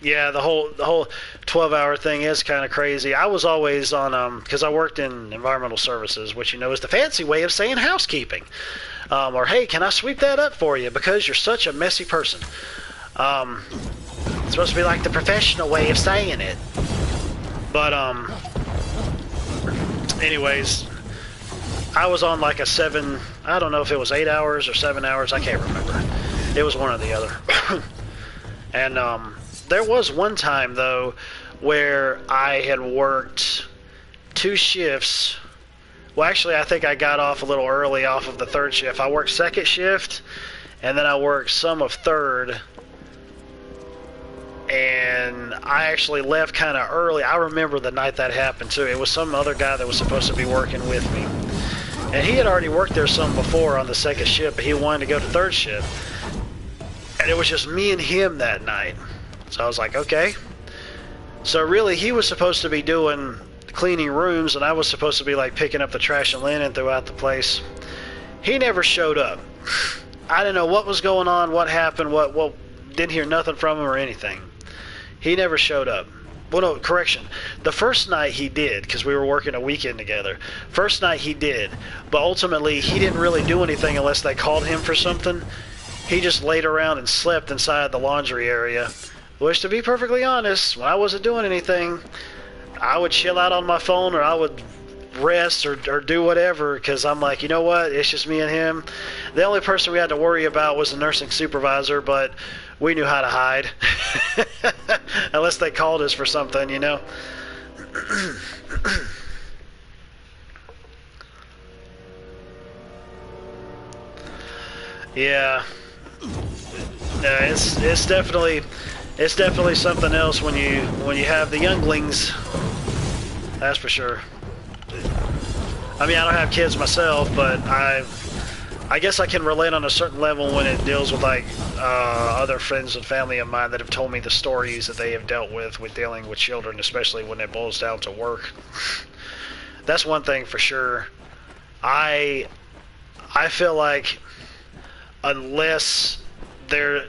Yeah, the whole 12-hour thing is kind of crazy. I was always on because I worked in environmental services, which is the fancy way of saying housekeeping. Or hey, can I sweep that up for you because you're such a messy person. It's supposed to be like the professional way of saying it. But anyways, I was on like a 7. I don't know if it was 8 hours or 7 hours. I can't remember. It was one or the other. And there was one time, though, where I had worked 2 shifts. Well, actually, I think I got off a little early off of the 3rd shift. I worked 2nd shift, and then I worked some of 3rd. And I actually left kind of early. I remember the night that happened, too. It was some other guy that was supposed to be working with me. And he had already worked there some before on the 2nd shift, but he wanted to go to 3rd shift. And it was just me and him that night. So I was like, okay. So really, he was supposed to be doing cleaning rooms, and I was supposed to be like picking up the trash and linen throughout the place. He never showed up. I didn't know what was going on, what happened, what didn't hear nothing from him or anything. He never showed up. Well, no, correction. The first night he did, because we were working a weekend together. First night he did, but ultimately he didn't really do anything unless they called him for something. He just laid around and slept inside the laundry area. Which, to be perfectly honest, when I wasn't doing anything, I would chill out on my phone, or I would rest or do whatever, because I'm like, you know what, it's just me and him. The only person we had to worry about was the nursing supervisor, but we knew how to hide. Unless they called us for something, you know. Yeah. It's definitely something else when you have the younglings. That's for sure. I mean, I don't have kids myself, but I guess I can relate on a certain level when it deals with like other friends and family of mine that have told me the stories that they have dealt with dealing with children, especially when it boils down to work. That's one thing for sure. I feel like unless they're,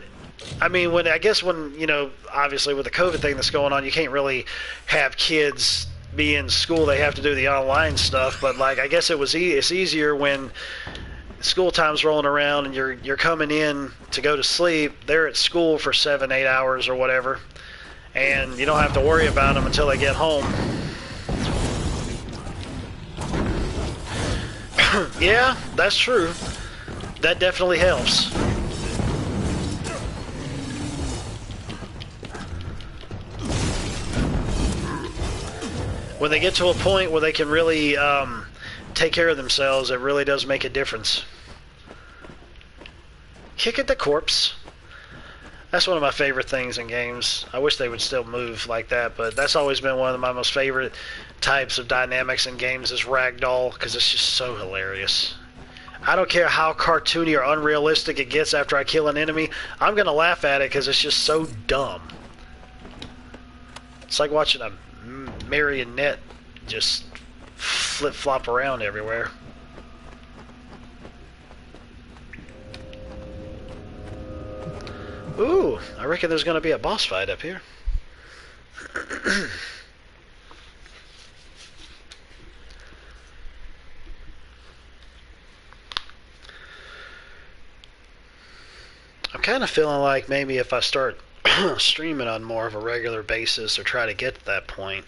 I mean, when obviously with the COVID thing that's going on, you can't really have kids be in school. They have to do the online stuff. But like, I guess it's easier when school time's rolling around and you're coming in to go to sleep. They're at school for 7-8 hours or whatever, and you don't have to worry about them until they get home. Yeah, that's true. That definitely helps. When they get to a point where they can really take care of themselves, it really does make a difference. Kick at the corpse. That's one of my favorite things in games. I wish they would still move like that, but that's always been one of my most favorite types of dynamics in games is ragdoll, because it's just so hilarious. I don't care how cartoony or unrealistic it gets after I kill an enemy, I'm going to laugh at it because it's just so dumb. It's like watching a marionette just flip-flop around everywhere. Ooh, I reckon there's going to be a boss fight up here. I'm kind of feeling like maybe if I start streaming on more of a regular basis or try to get to that point,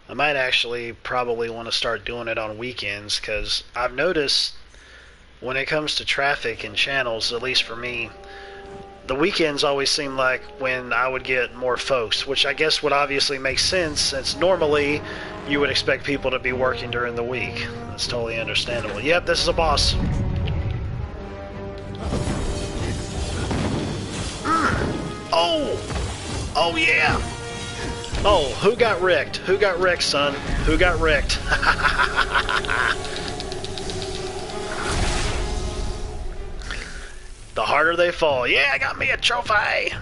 I might actually probably want to start doing it on weekends, because I've noticed when it comes to traffic and channels, at least for me, the weekends always seem like when I would get more folks, which I guess would obviously make sense since normally you would expect people to be working during the week. That's totally understandable. Yep, this is a boss. Oh! Oh yeah! Oh, who got wrecked? Who got wrecked, son? Who got wrecked? The harder they fall. Yeah, I got me a trophy!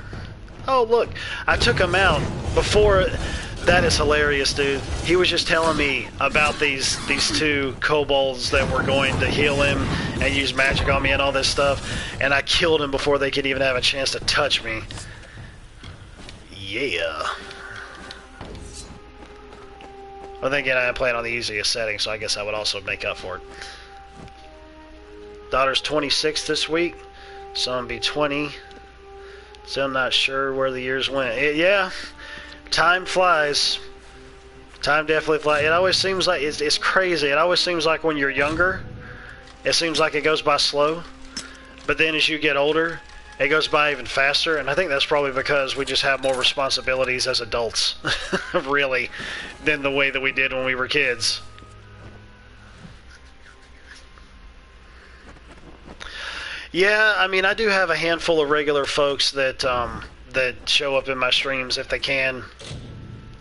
Oh, look. I took him out before... That is hilarious, dude. He was just telling me about these 2 kobolds that were going to heal him and use magic on me and all this stuff, and I killed him before they could even have a chance to touch me. Yeah. Well, then again, I am playing on the easiest setting, so I guess I would also make up for it. Daughter's 26 this week. Son be 20. Still not sure where the years went. Yeah, time flies. Time definitely flies. It always seems like it's crazy. It always seems like when you're younger, it seems like it goes by slow. But then as you get older, it goes by even faster. And I think that's probably because we just have more responsibilities as adults, really, than the way that we did when we were kids. Yeah, I mean, I do have a handful of regular folks that that show up in my streams if they can.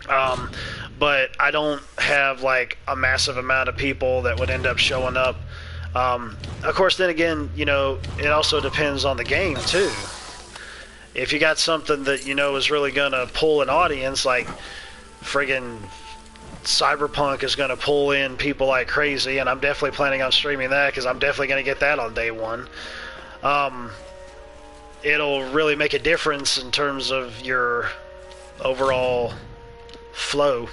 But I don't have like a massive amount of people that would end up showing up. Of course, then again, you know, it also depends on the game too. If you got something that you know is really gonna pull an audience, like friggin' Cyberpunk is gonna pull in people like crazy, and I'm definitely planning on streaming that because I'm definitely gonna get that on day one. It'll really make a difference in terms of your overall flow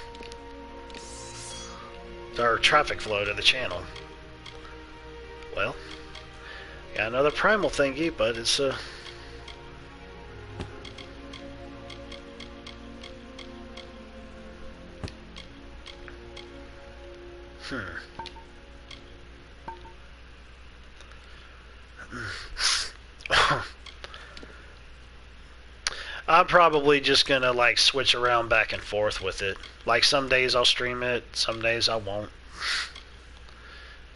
or traffic flow to the channel. Well, got another primal thingy, but it's a I'm probably just gonna like switch around back and forth with it. Like some days I'll stream it, some days I won't.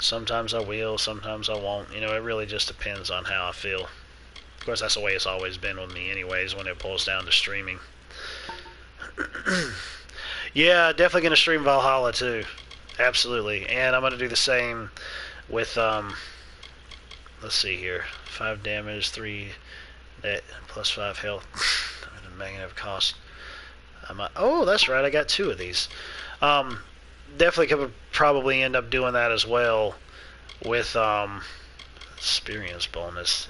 Sometimes I will, sometimes I won't. You know, it really just depends on how I feel. Of course, that's the way it's always been with me anyways when it boils down to streaming. Yeah, definitely gonna stream Valhalla too. Absolutely. And I'm gonna do the same with let's see here. 5 damage, 3 net, plus 5 health. Negative cost. Oh, that's right. I got 2 of these. Definitely could probably end up doing that as well with experience bonus.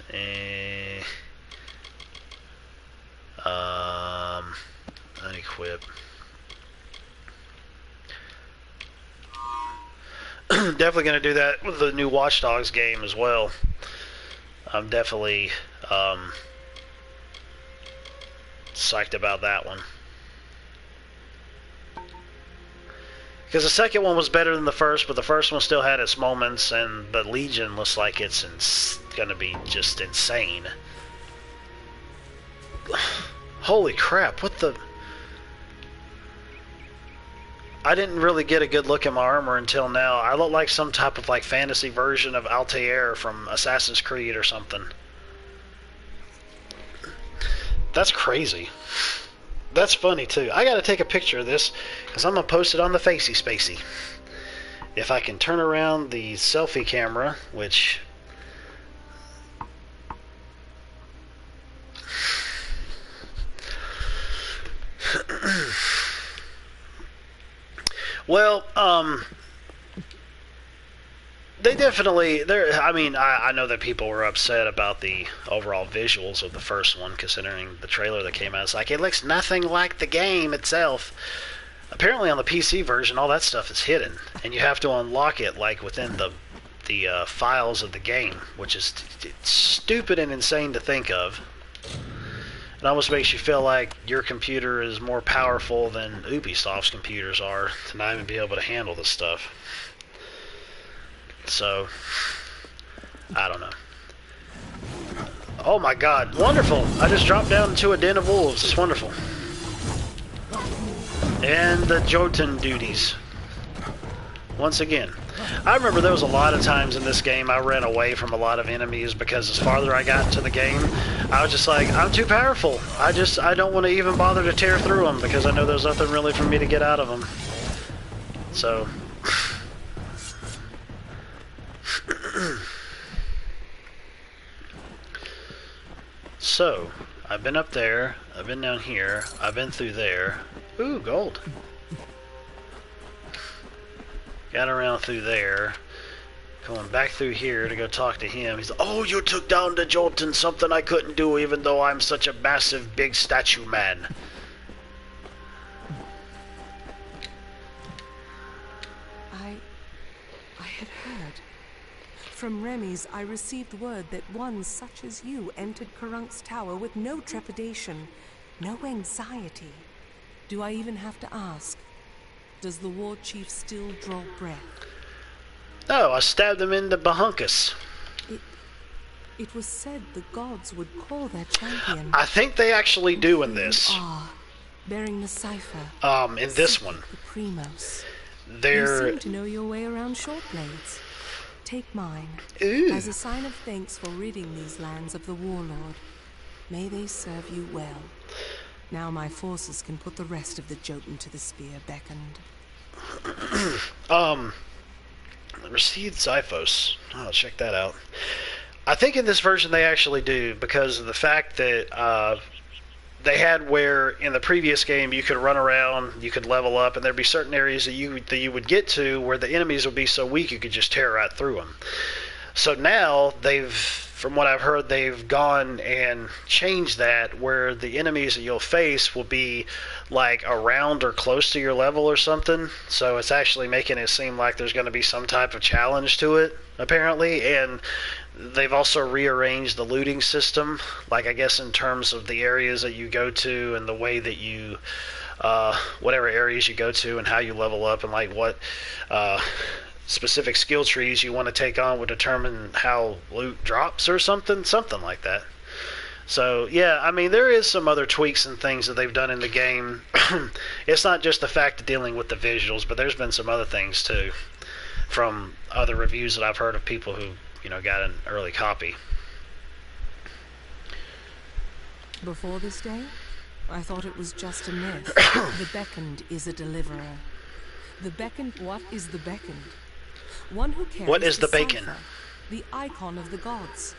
Unequip. Definitely going to do that with the new Watch Dogs game as well. I'm definitely psyched about that one. Because the second one was better than the first, but the first one still had its moments, and the Legion looks like it's going to be just insane. Holy crap, what the... I didn't really get a good look at my armor until now. I look like some type of like fantasy version of Altair from Assassin's Creed or something. That's crazy. That's funny too. I gotta take a picture of this because I'm gonna post it on the Facey Spacey. If I can turn around the selfie camera, which... Well, they definitely, I mean, I know that people were upset about the overall visuals of the first one, considering the trailer that came out. It's like, it looks nothing like the game itself. Apparently on the PC version, all that stuff is hidden, and you have to unlock it, like, within the files of the game, which is stupid and insane to think of. It almost makes you feel like your computer is more powerful than Ubisoft's computers are to not even be able to handle this stuff. So, I don't know. Oh my god, wonderful! I just dropped down into a den of wolves. It's wonderful. And the Jotun duties. Once again. I remember there was a lot of times in this game I ran away from a lot of enemies because as farther I got into the game, I was just like, I'm too powerful. I don't want to even bother to tear through them because I know there's nothing really for me to get out of them. So... So, I've been up there, I've been down here, I've been through there. Ooh, gold. Got around through there. Going back through here to go talk to him. He's like, oh, you took down the Jotun, something I couldn't do even though I'm such a massive, big statue man. From Remy's, I received word that one such as you entered Karunk's tower with no trepidation, no anxiety. Do I even have to ask? Does the war chief still draw breath? No, I stabbed him in the bahunkus. It was said the gods would call their champion. I think they actually do in this. Bearing the cipher. In this one. The Primos. They're... You seem to know your way around short blades. Take mine. Ooh. As a sign of thanks for ridding these lands of the warlord. May they serve you well. Now my forces can put the rest of the Jotun to the spear beckoned. Received Xiphos. Oh, check that out. I think in this version they actually do, because of the fact that they had where in the previous game you could run around, you could level up, and there'd be certain areas that you would get to where the enemies would be so weak you could just tear right through them. So now from what I've heard, they've gone and changed that where the enemies that you'll face will be like around or close to your level or something. So it's actually making it seem like there's going to be some type of challenge to it, apparently. And they've also rearranged the looting system, like I guess in terms of the areas that you go to and the way that you, whatever areas you go to and how you level up and like what specific skill trees you want to take on would determine how loot drops or something like that. So yeah, I mean there is some other tweaks and things that they've done in the game. It's not just the fact of dealing with the visuals, but there's been some other things too from other reviews that I've heard of people who got an early copy. Before this day, I thought it was just a myth. The Beckoned is a deliverer. The Beckoned, what is the Beckoned? One who carries what is the bacon? Cipher, the icon of the gods.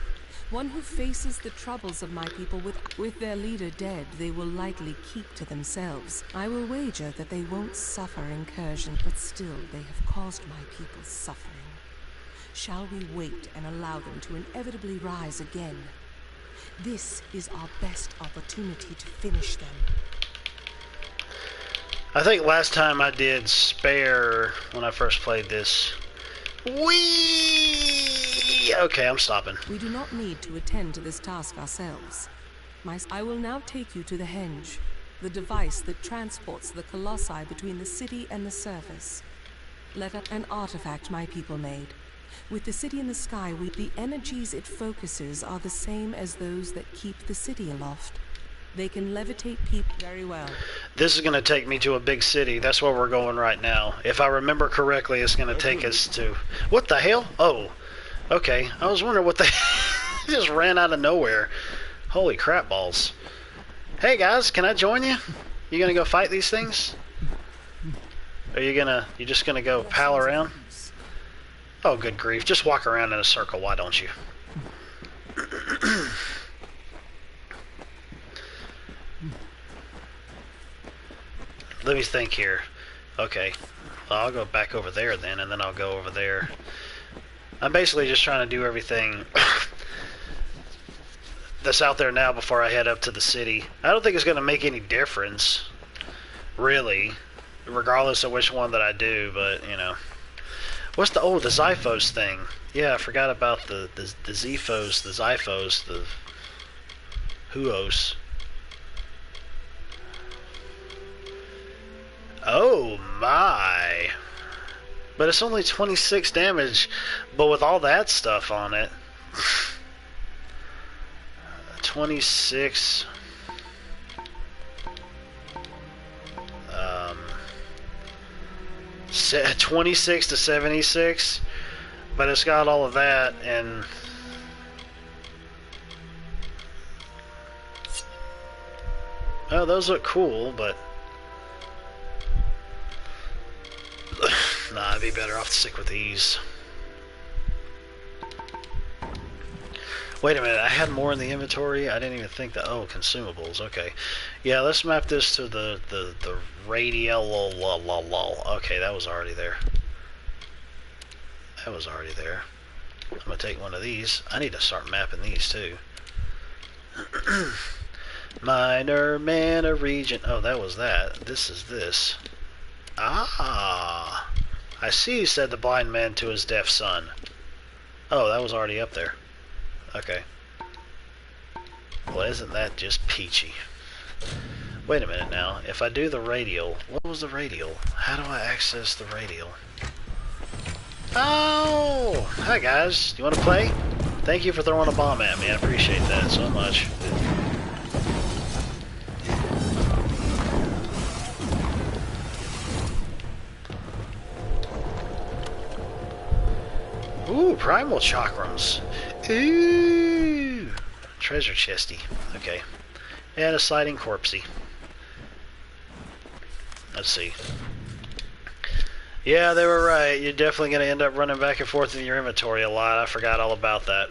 One who faces the troubles of my people with their leader dead, they will likely keep to themselves. I will wager that they won't suffer incursion, but still they have caused my people suffering. Shall we wait and allow them to inevitably rise again? This is our best opportunity to finish them. I think last time I did Spare when I first played this. Whee! Okay, I'm stopping. We do not need to attend to this task ourselves. I will now take you to the Henge, the device that transports the Colossi between the city and the surface. Let up an artifact my people made. With the city in the sky, the energies it focuses are the same as those that keep the city aloft. They can levitate people very well. This is going to take me to a big city. That's where we're going right now. If I remember correctly, it's going to take us to... What the hell? Oh, okay. I was wondering what the... It just ran out of nowhere. Holy crap balls. Hey guys, can I join you? You going to go fight these things? Are you just going to go pal around? Oh, good grief. Just walk around in a circle, why don't you? Let me think here. Okay. Well, I'll go back over there then, and then I'll go over there. I'm basically just trying to do everything that's out there now before I head up to the city. I don't think it's going to make any difference, really, regardless of which one that I do, but, What's the Xiphos thing? Yeah, I forgot about the Xiphos, the Huos. Oh my! But it's only 26 damage, but with all that stuff on it. 26... 26 to 76, but it's got all of that, and oh, those look cool, but nah, I'd be better off to stick with these. Wait a minute, I had more in the inventory? I didn't even think that. Oh, consumables, okay. Yeah, let's map this to the radial Okay, that was already there. That was already there. I'm gonna take one of these. I need to start mapping these too. Minor mana region. Oh, that was that. This is this. Ah, I see, said the blind man to his deaf son. Oh, that was already up there. Okay. Well, isn't that just peachy? Wait a minute now. If I do the radial, what was the radial? How do I access the radial? Oh! Hi guys. Do you want to play? Thank you for throwing a bomb at me. I appreciate that so much. Ooh, primal chakrams. Ooh! Treasure chesty. Okay. And a sliding corpsey. Let's see. Yeah, they were right. You're definitely going to end up running back and forth in your inventory a lot. I forgot all about that.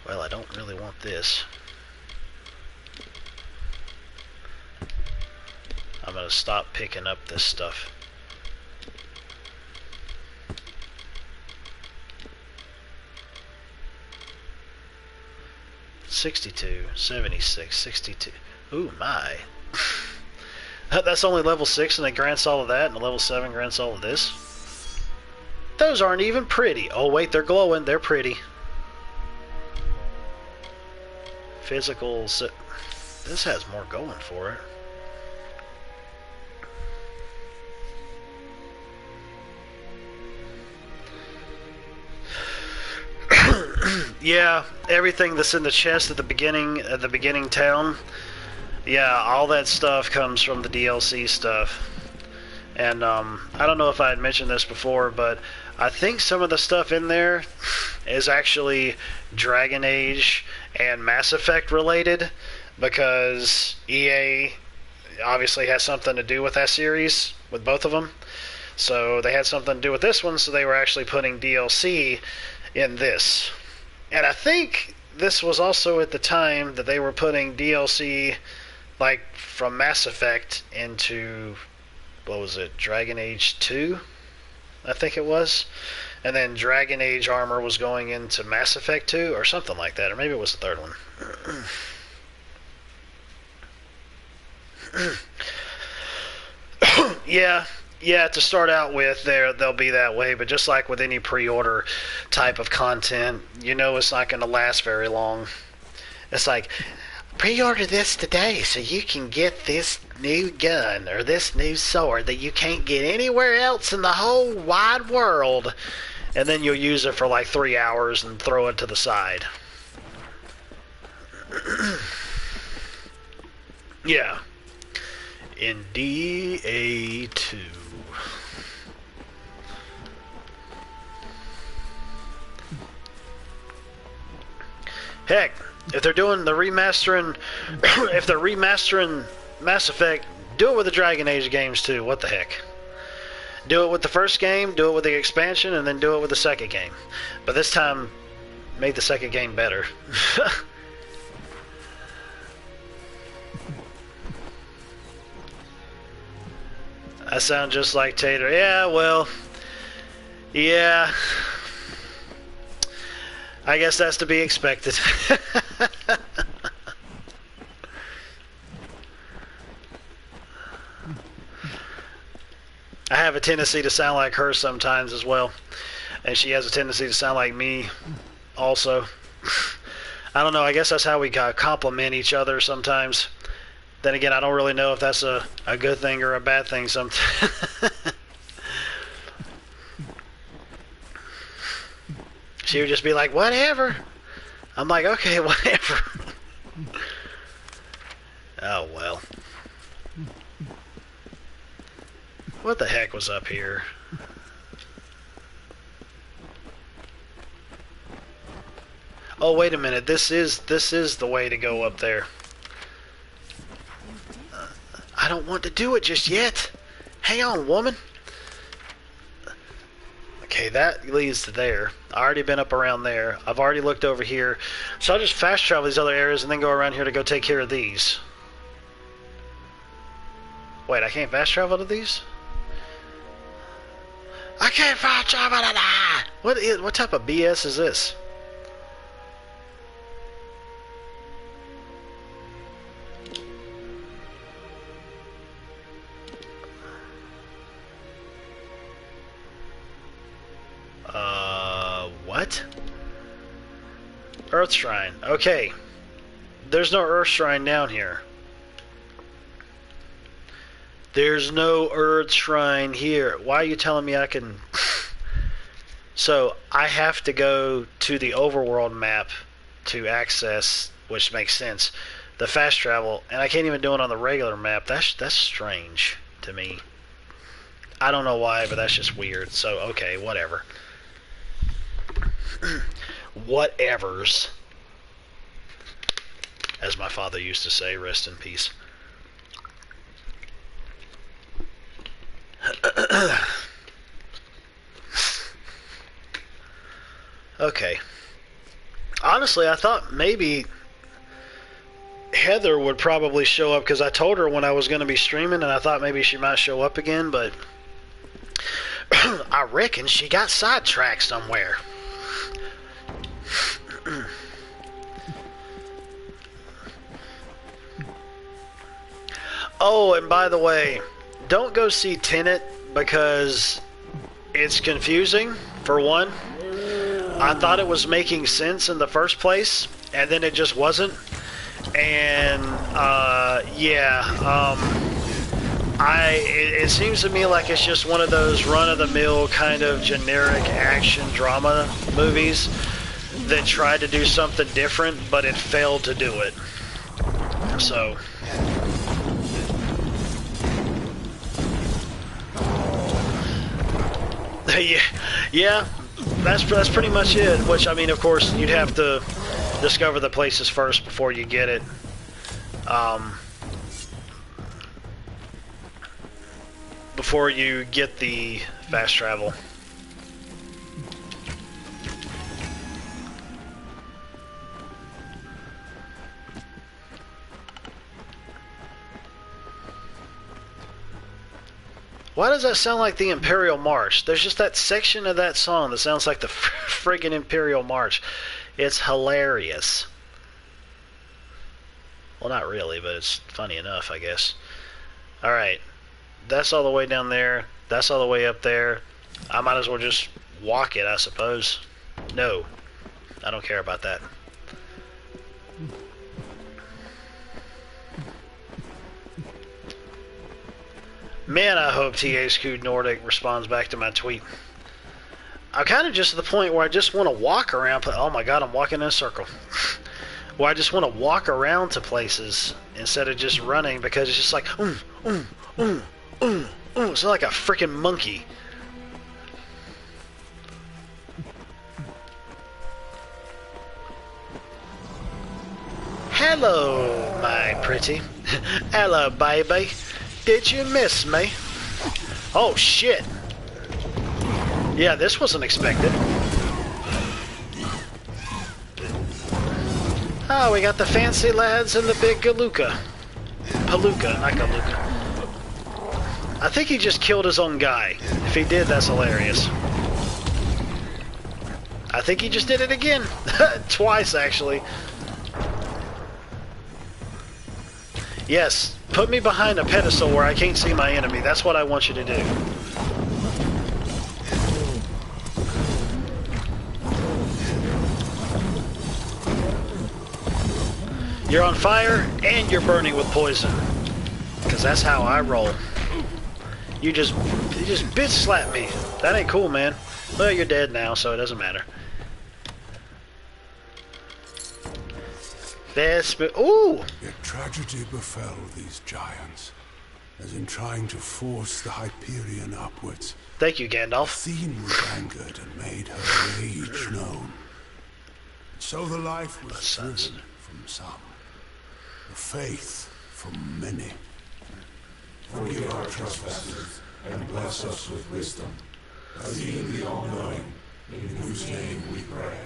Well, I don't really want this. I'm going to stop picking up this stuff. $62, $76, $62. Ooh, my. That's only level 6 and it grants all of that, and a level 7 grants all of this. Those aren't even pretty. Oh wait, they're glowing. They're pretty. Physical. This has more going for it. Yeah, everything that's in the chest at the beginning town. Yeah, all that stuff comes from the DLC stuff. And I don't know if I had mentioned this before, but I think some of the stuff in there is actually Dragon Age and Mass Effect related, because EA obviously has something to do with that series, with both of them. So they had something to do with this one, so they were actually putting DLC in this. And I think this was also at the time that they were putting DLC like from Mass Effect into, what was it, Dragon Age 2? I think it was. And then Dragon Age armor was going into Mass Effect 2 or something like that, or maybe it was the third one. Yeah, to start out with, they'll be that way, but just like with any pre-order type of content, you know it's not going to last very long. It's like, pre-order this today so you can get this new gun or this new sword that you can't get anywhere else in the whole wide world, and then you'll use it for like 3 hours and throw it to the side. Yeah. In DA2. Heck, if they're doing the remastering, if they're remastering Mass Effect, do it with the Dragon Age games too. What the heck? Do it with the first game, do it with the expansion, and then do it with the second game. But this time, make the second game better. I sound just like Tater. Yeah, well, yeah. I guess that's to be expected. I have a tendency to sound like her sometimes as well. And she has a tendency to sound like me also. I don't know, I guess that's how we compliment each other sometimes. Then again, I don't really know if that's a good thing or a bad thing sometimes. She would just be like, whatever. I'm like, okay, whatever. Oh, well. What the heck was up here? Oh, wait a minute. This is the way to go up there. I don't want to do it just yet. Hang on, woman. Okay, that leads to there. I already been up around there. I've already looked over here. So I'll just fast travel these other areas and then go around here to go take care of these. Wait, I can't fast travel to these? I can't fast travel to that! What type of BS is this? What? Earth Shrine. Okay. There's no Earth Shrine down here. There's no Earth Shrine here. Why are you telling me I can... So, I have to go to the overworld map to access, which makes sense, the fast travel, and I can't even do it on the regular map. That's strange to me. I don't know why, but that's just weird. So, okay, whatever. Whatevers. As my father used to say, rest in peace. Okay. Honestly, I thought maybe Heather would probably show up, because I told her when I was going to be streaming, and I thought maybe she might show up again, but I reckon she got sidetracked somewhere. Oh, and by the way, don't go see Tenet, because it's confusing, for one. I thought it was making sense in the first place, and then it just wasn't. And, it seems to me like it's just one of those run-of-the-mill kind of generic action drama movies that tried to do something different, but it failed to do it. So... yeah, that's pretty much it. Which, I mean, of course, you'd have to discover the places first before you get it. Before you get the fast travel. Why does that sound like the Imperial March? There's just that section of that song that sounds like the friggin' Imperial March. It's hilarious. Well, not really, but it's funny enough, I guess. Alright. That's all the way down there. That's all the way up there. I might as well just walk it, I suppose. No. I don't care about that. Man, I hope THQ Nordic responds back to my tweet. I'm kind of just at the point where I just want to walk around. Oh my god, I'm walking in a circle. Where I just want to walk around to places instead of just running, because it's just like, it's like a freaking monkey. Hello, my pretty. Hello, baby. Did you miss me? Oh, shit. Yeah, this wasn't expected. Oh, we got the fancy lads and the big Galuka. Palooka, not Galuka. I think he just killed his own guy. If he did, that's hilarious. I think he just did it again. Twice, actually. Yes, put me behind a pedestal where I can't see my enemy. That's what I want you to do. You're on fire and you're burning with poison. Because that's how I roll. You just bitch slap me. That ain't cool, man. Well, you're dead now, so it doesn't matter. Ooh! Yet tragedy befell these giants, as in trying to force the Hyperion upwards. Thank you, Gandalf. Athene was angered and made her rage known. So the life was driven from some, the faith from many. Forgive our trespasses, and bless us with wisdom. Athene the all-knowing, in whose name we pray.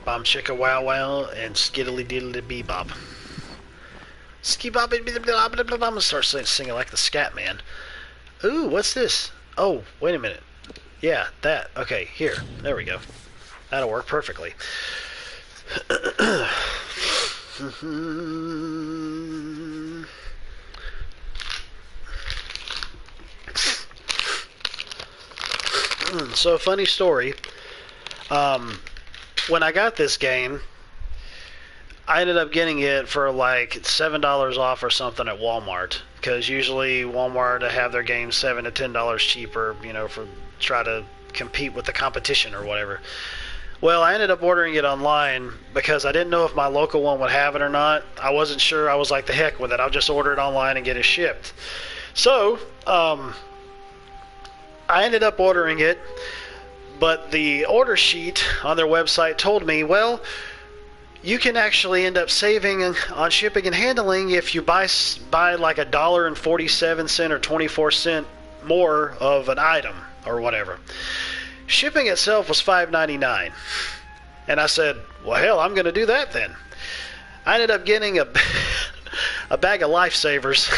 Bomb chicka wow wow and skiddly diddly bebop. I'm gonna start singing like the scat man. Ooh, what's this? Oh, wait a minute. Yeah, that. Okay, here. There we go. That'll work perfectly. So, funny story. when I got this game, I ended up getting it for like $7 off or something at Walmart, because usually Walmart have their games $7 to $10 cheaper, you know, for try to compete with the competition or whatever. Well, I ended up ordering it online because I didn't know if my local one would have it or not. I wasn't sure. I was like, the heck with it. I'll just order it online and get it shipped. So, I ended up ordering it, but the order sheet on their website told me, well, you can actually end up saving on shipping and handling if you buy like $1.47 or 24 cents more of an item or whatever. Shipping itself was $5.99, and I said, well, hell, I'm going to do that then. I ended up getting a bag of lifesavers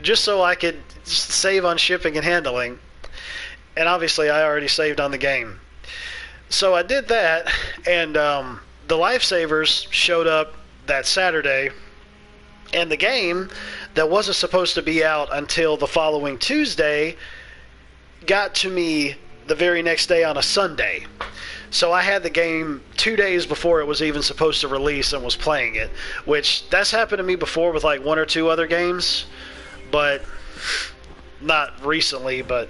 just so I could save on shipping and handling, and obviously I already saved on the game. So I did that, and the lifesavers showed up that Saturday, and the game that wasn't supposed to be out until the following Tuesday got to me the very next day on a Sunday. So I had the game 2 days before it was even supposed to release and was playing it, which that's happened to me before with like 1 or 2 other games, but not recently. But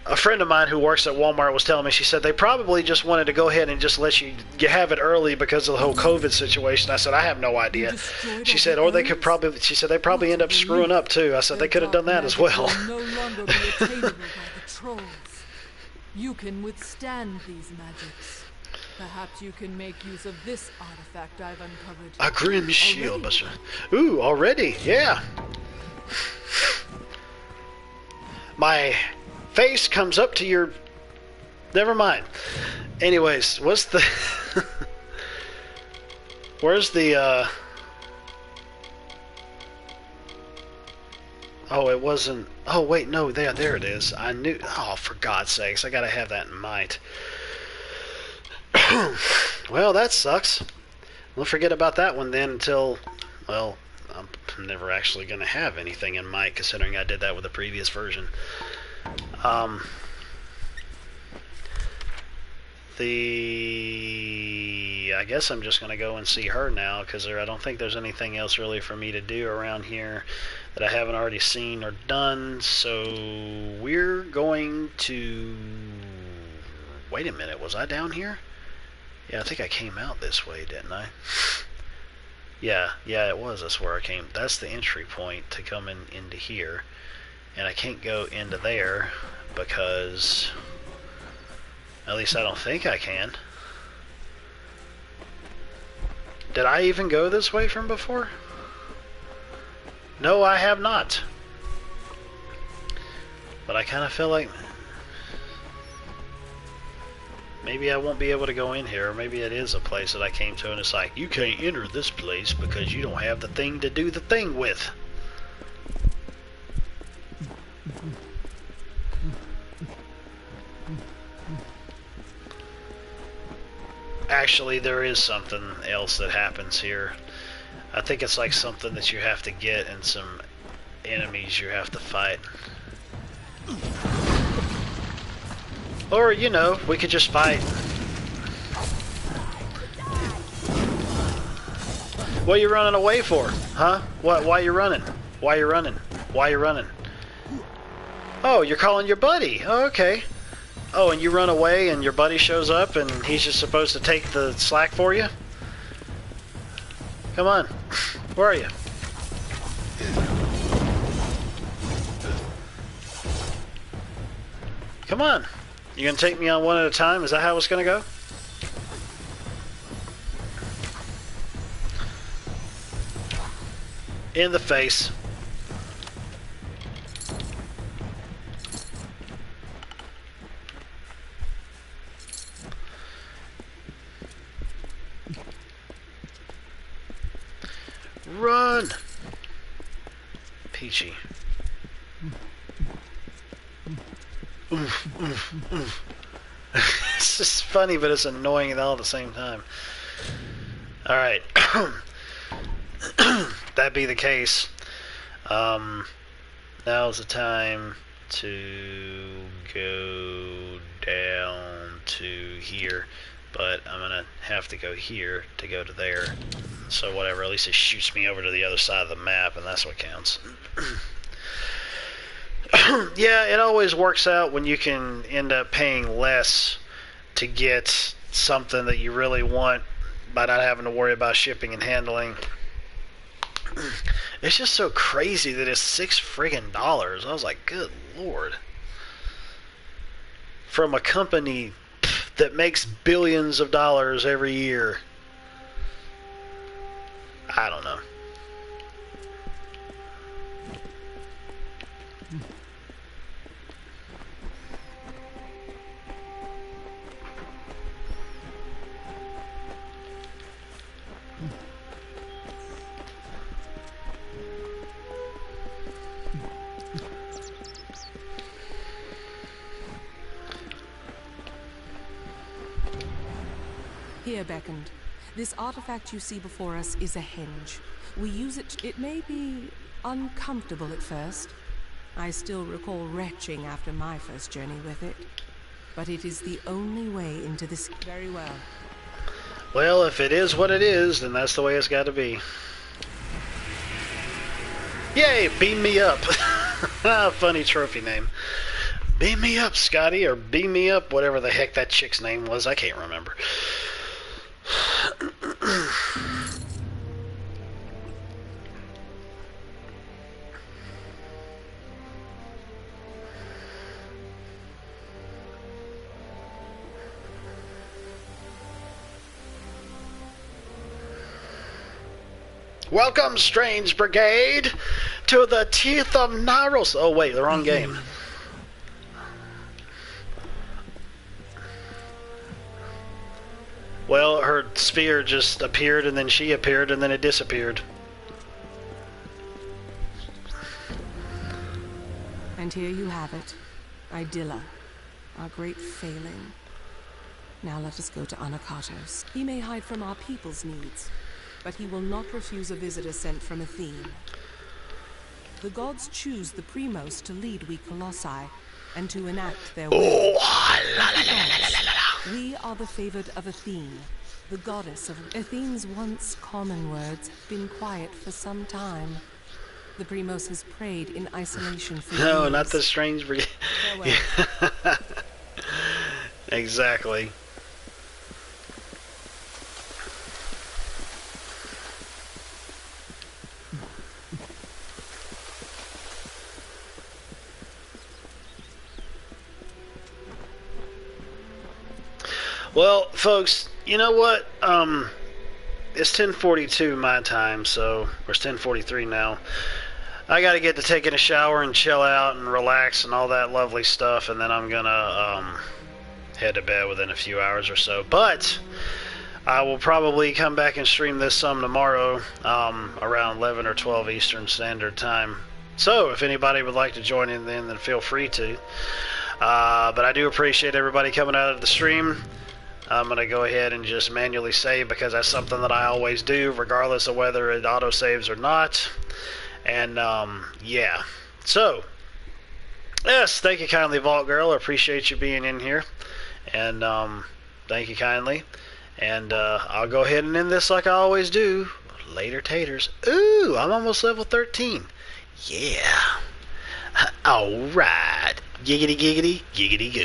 a friend of mine who works at Walmart was telling me, she said they probably just wanted to go ahead and just let you have it early because of the whole COVID situation. I said, I have no idea. She said, or they could probably, she said, they probably end up screwing up too. I said, they could have done that as well. No longer be attainable by the trolls. You can withstand these magics. Perhaps you can make use of this artifact I've uncovered. A grim shield. Ooh, already? Yeah. My face comes up to your... Never mind. Anyways, what's the... Where's the, Oh, it wasn't... Oh, wait, no, there it is. I knew... Oh, for God's sakes, I gotta have that in mind. Well, that sucks. We'll forget about that one then until... Well, I'm never actually gonna have anything in mind, considering I did that with the previous version. I guess I'm just going to go and see her now, because I don't think there's anything else really for me to do around here that I haven't already seen or done. So we're going to... Wait a minute, was I down here? Yeah, I think I came out this way, didn't I? Yeah, it was. That's where I came. That's the entry point to come into here. And I can't go into there because... At least I don't think I can. Did I even go this way from before? No, I have not. But I kind of feel like... Maybe I won't be able to go in here, or maybe it is a place that I came to and it's like, you can't enter this place because you don't have the thing to do the thing with. Actually, there is something else that happens here. I think it's like something that you have to get and some enemies you have to fight. Or, you know, we could just fight. What are you running away for? Huh? What? Why are you running? Why are you running? Why are you running? Oh, you're calling your buddy. Oh, okay. Oh, and you run away and your buddy shows up and he's just supposed to take the slack for you? Come on. Where are you? Come on. You gonna take me on one at a time? Is that how it's gonna go? In the face. Run! Peachy. Oof, oof, oof. It's just funny, but it's annoying all at the same time. Alright. That be the case. Now's the time to go down to here, but I'm gonna have to go here to go to there. So whatever, at least it shoots me over to the other side of the map, and that's what counts. Yeah, it always works out when you can end up paying less to get something that you really want by not having to worry about shipping and handling. It's just so crazy that it's $6 friggin' dollars. I was like, good lord. From a company that makes billions of dollars every year. I don't know. Here, beckoned. This artifact you see before us is a henge. We use it. It may be uncomfortable at first. I still recall retching after my first journey with it. But it is the only way into this. Very well. Well, if it is what it is, then that's the way it's got to be. Yay, beam me up. Funny trophy name. Beam me up, Scotty, or beam me up, whatever the heck that chick's name was. I can't remember. Welcome, Strange Brigade, to the Teeth of Naros. Oh, wait, the wrong game. Well, her sphere just appeared, and then she appeared, and then it disappeared. And here you have it. Idylla. Our great failing. Now let us go to Anakatos. He may hide from our people's needs, but he will not refuse a visitor sent from Athene. The gods choose the Primos to lead we Colossi, and to enact their will. We are the favored of Athene, the goddess of Athene's once common words have been quiet for some time. The Primos has prayed in isolation for years. No, not the Strange Brigade. Farewell. Exactly. Well, folks, you know what? It's 10:42 my time, so or it's 10:43 now. I got to get to taking a shower and chill out and relax and all that lovely stuff, and then I'm gonna head to bed within a few hours or so. But I will probably come back and stream this some tomorrow, around 11 or 12 Eastern Standard Time. So if anybody would like to join in, then feel free to. But I do appreciate everybody coming out of the stream. I'm going to go ahead and just manually save because that's something that I always do, regardless of whether it auto-saves or not. And, yeah. So, yes, thank you kindly, Vault Girl. I appreciate you being in here. And, thank you kindly. And, I'll go ahead and end this like I always do. Later, taters. Ooh, I'm almost level 13. Yeah. Alright. Giggity, giggity, giggity, goo.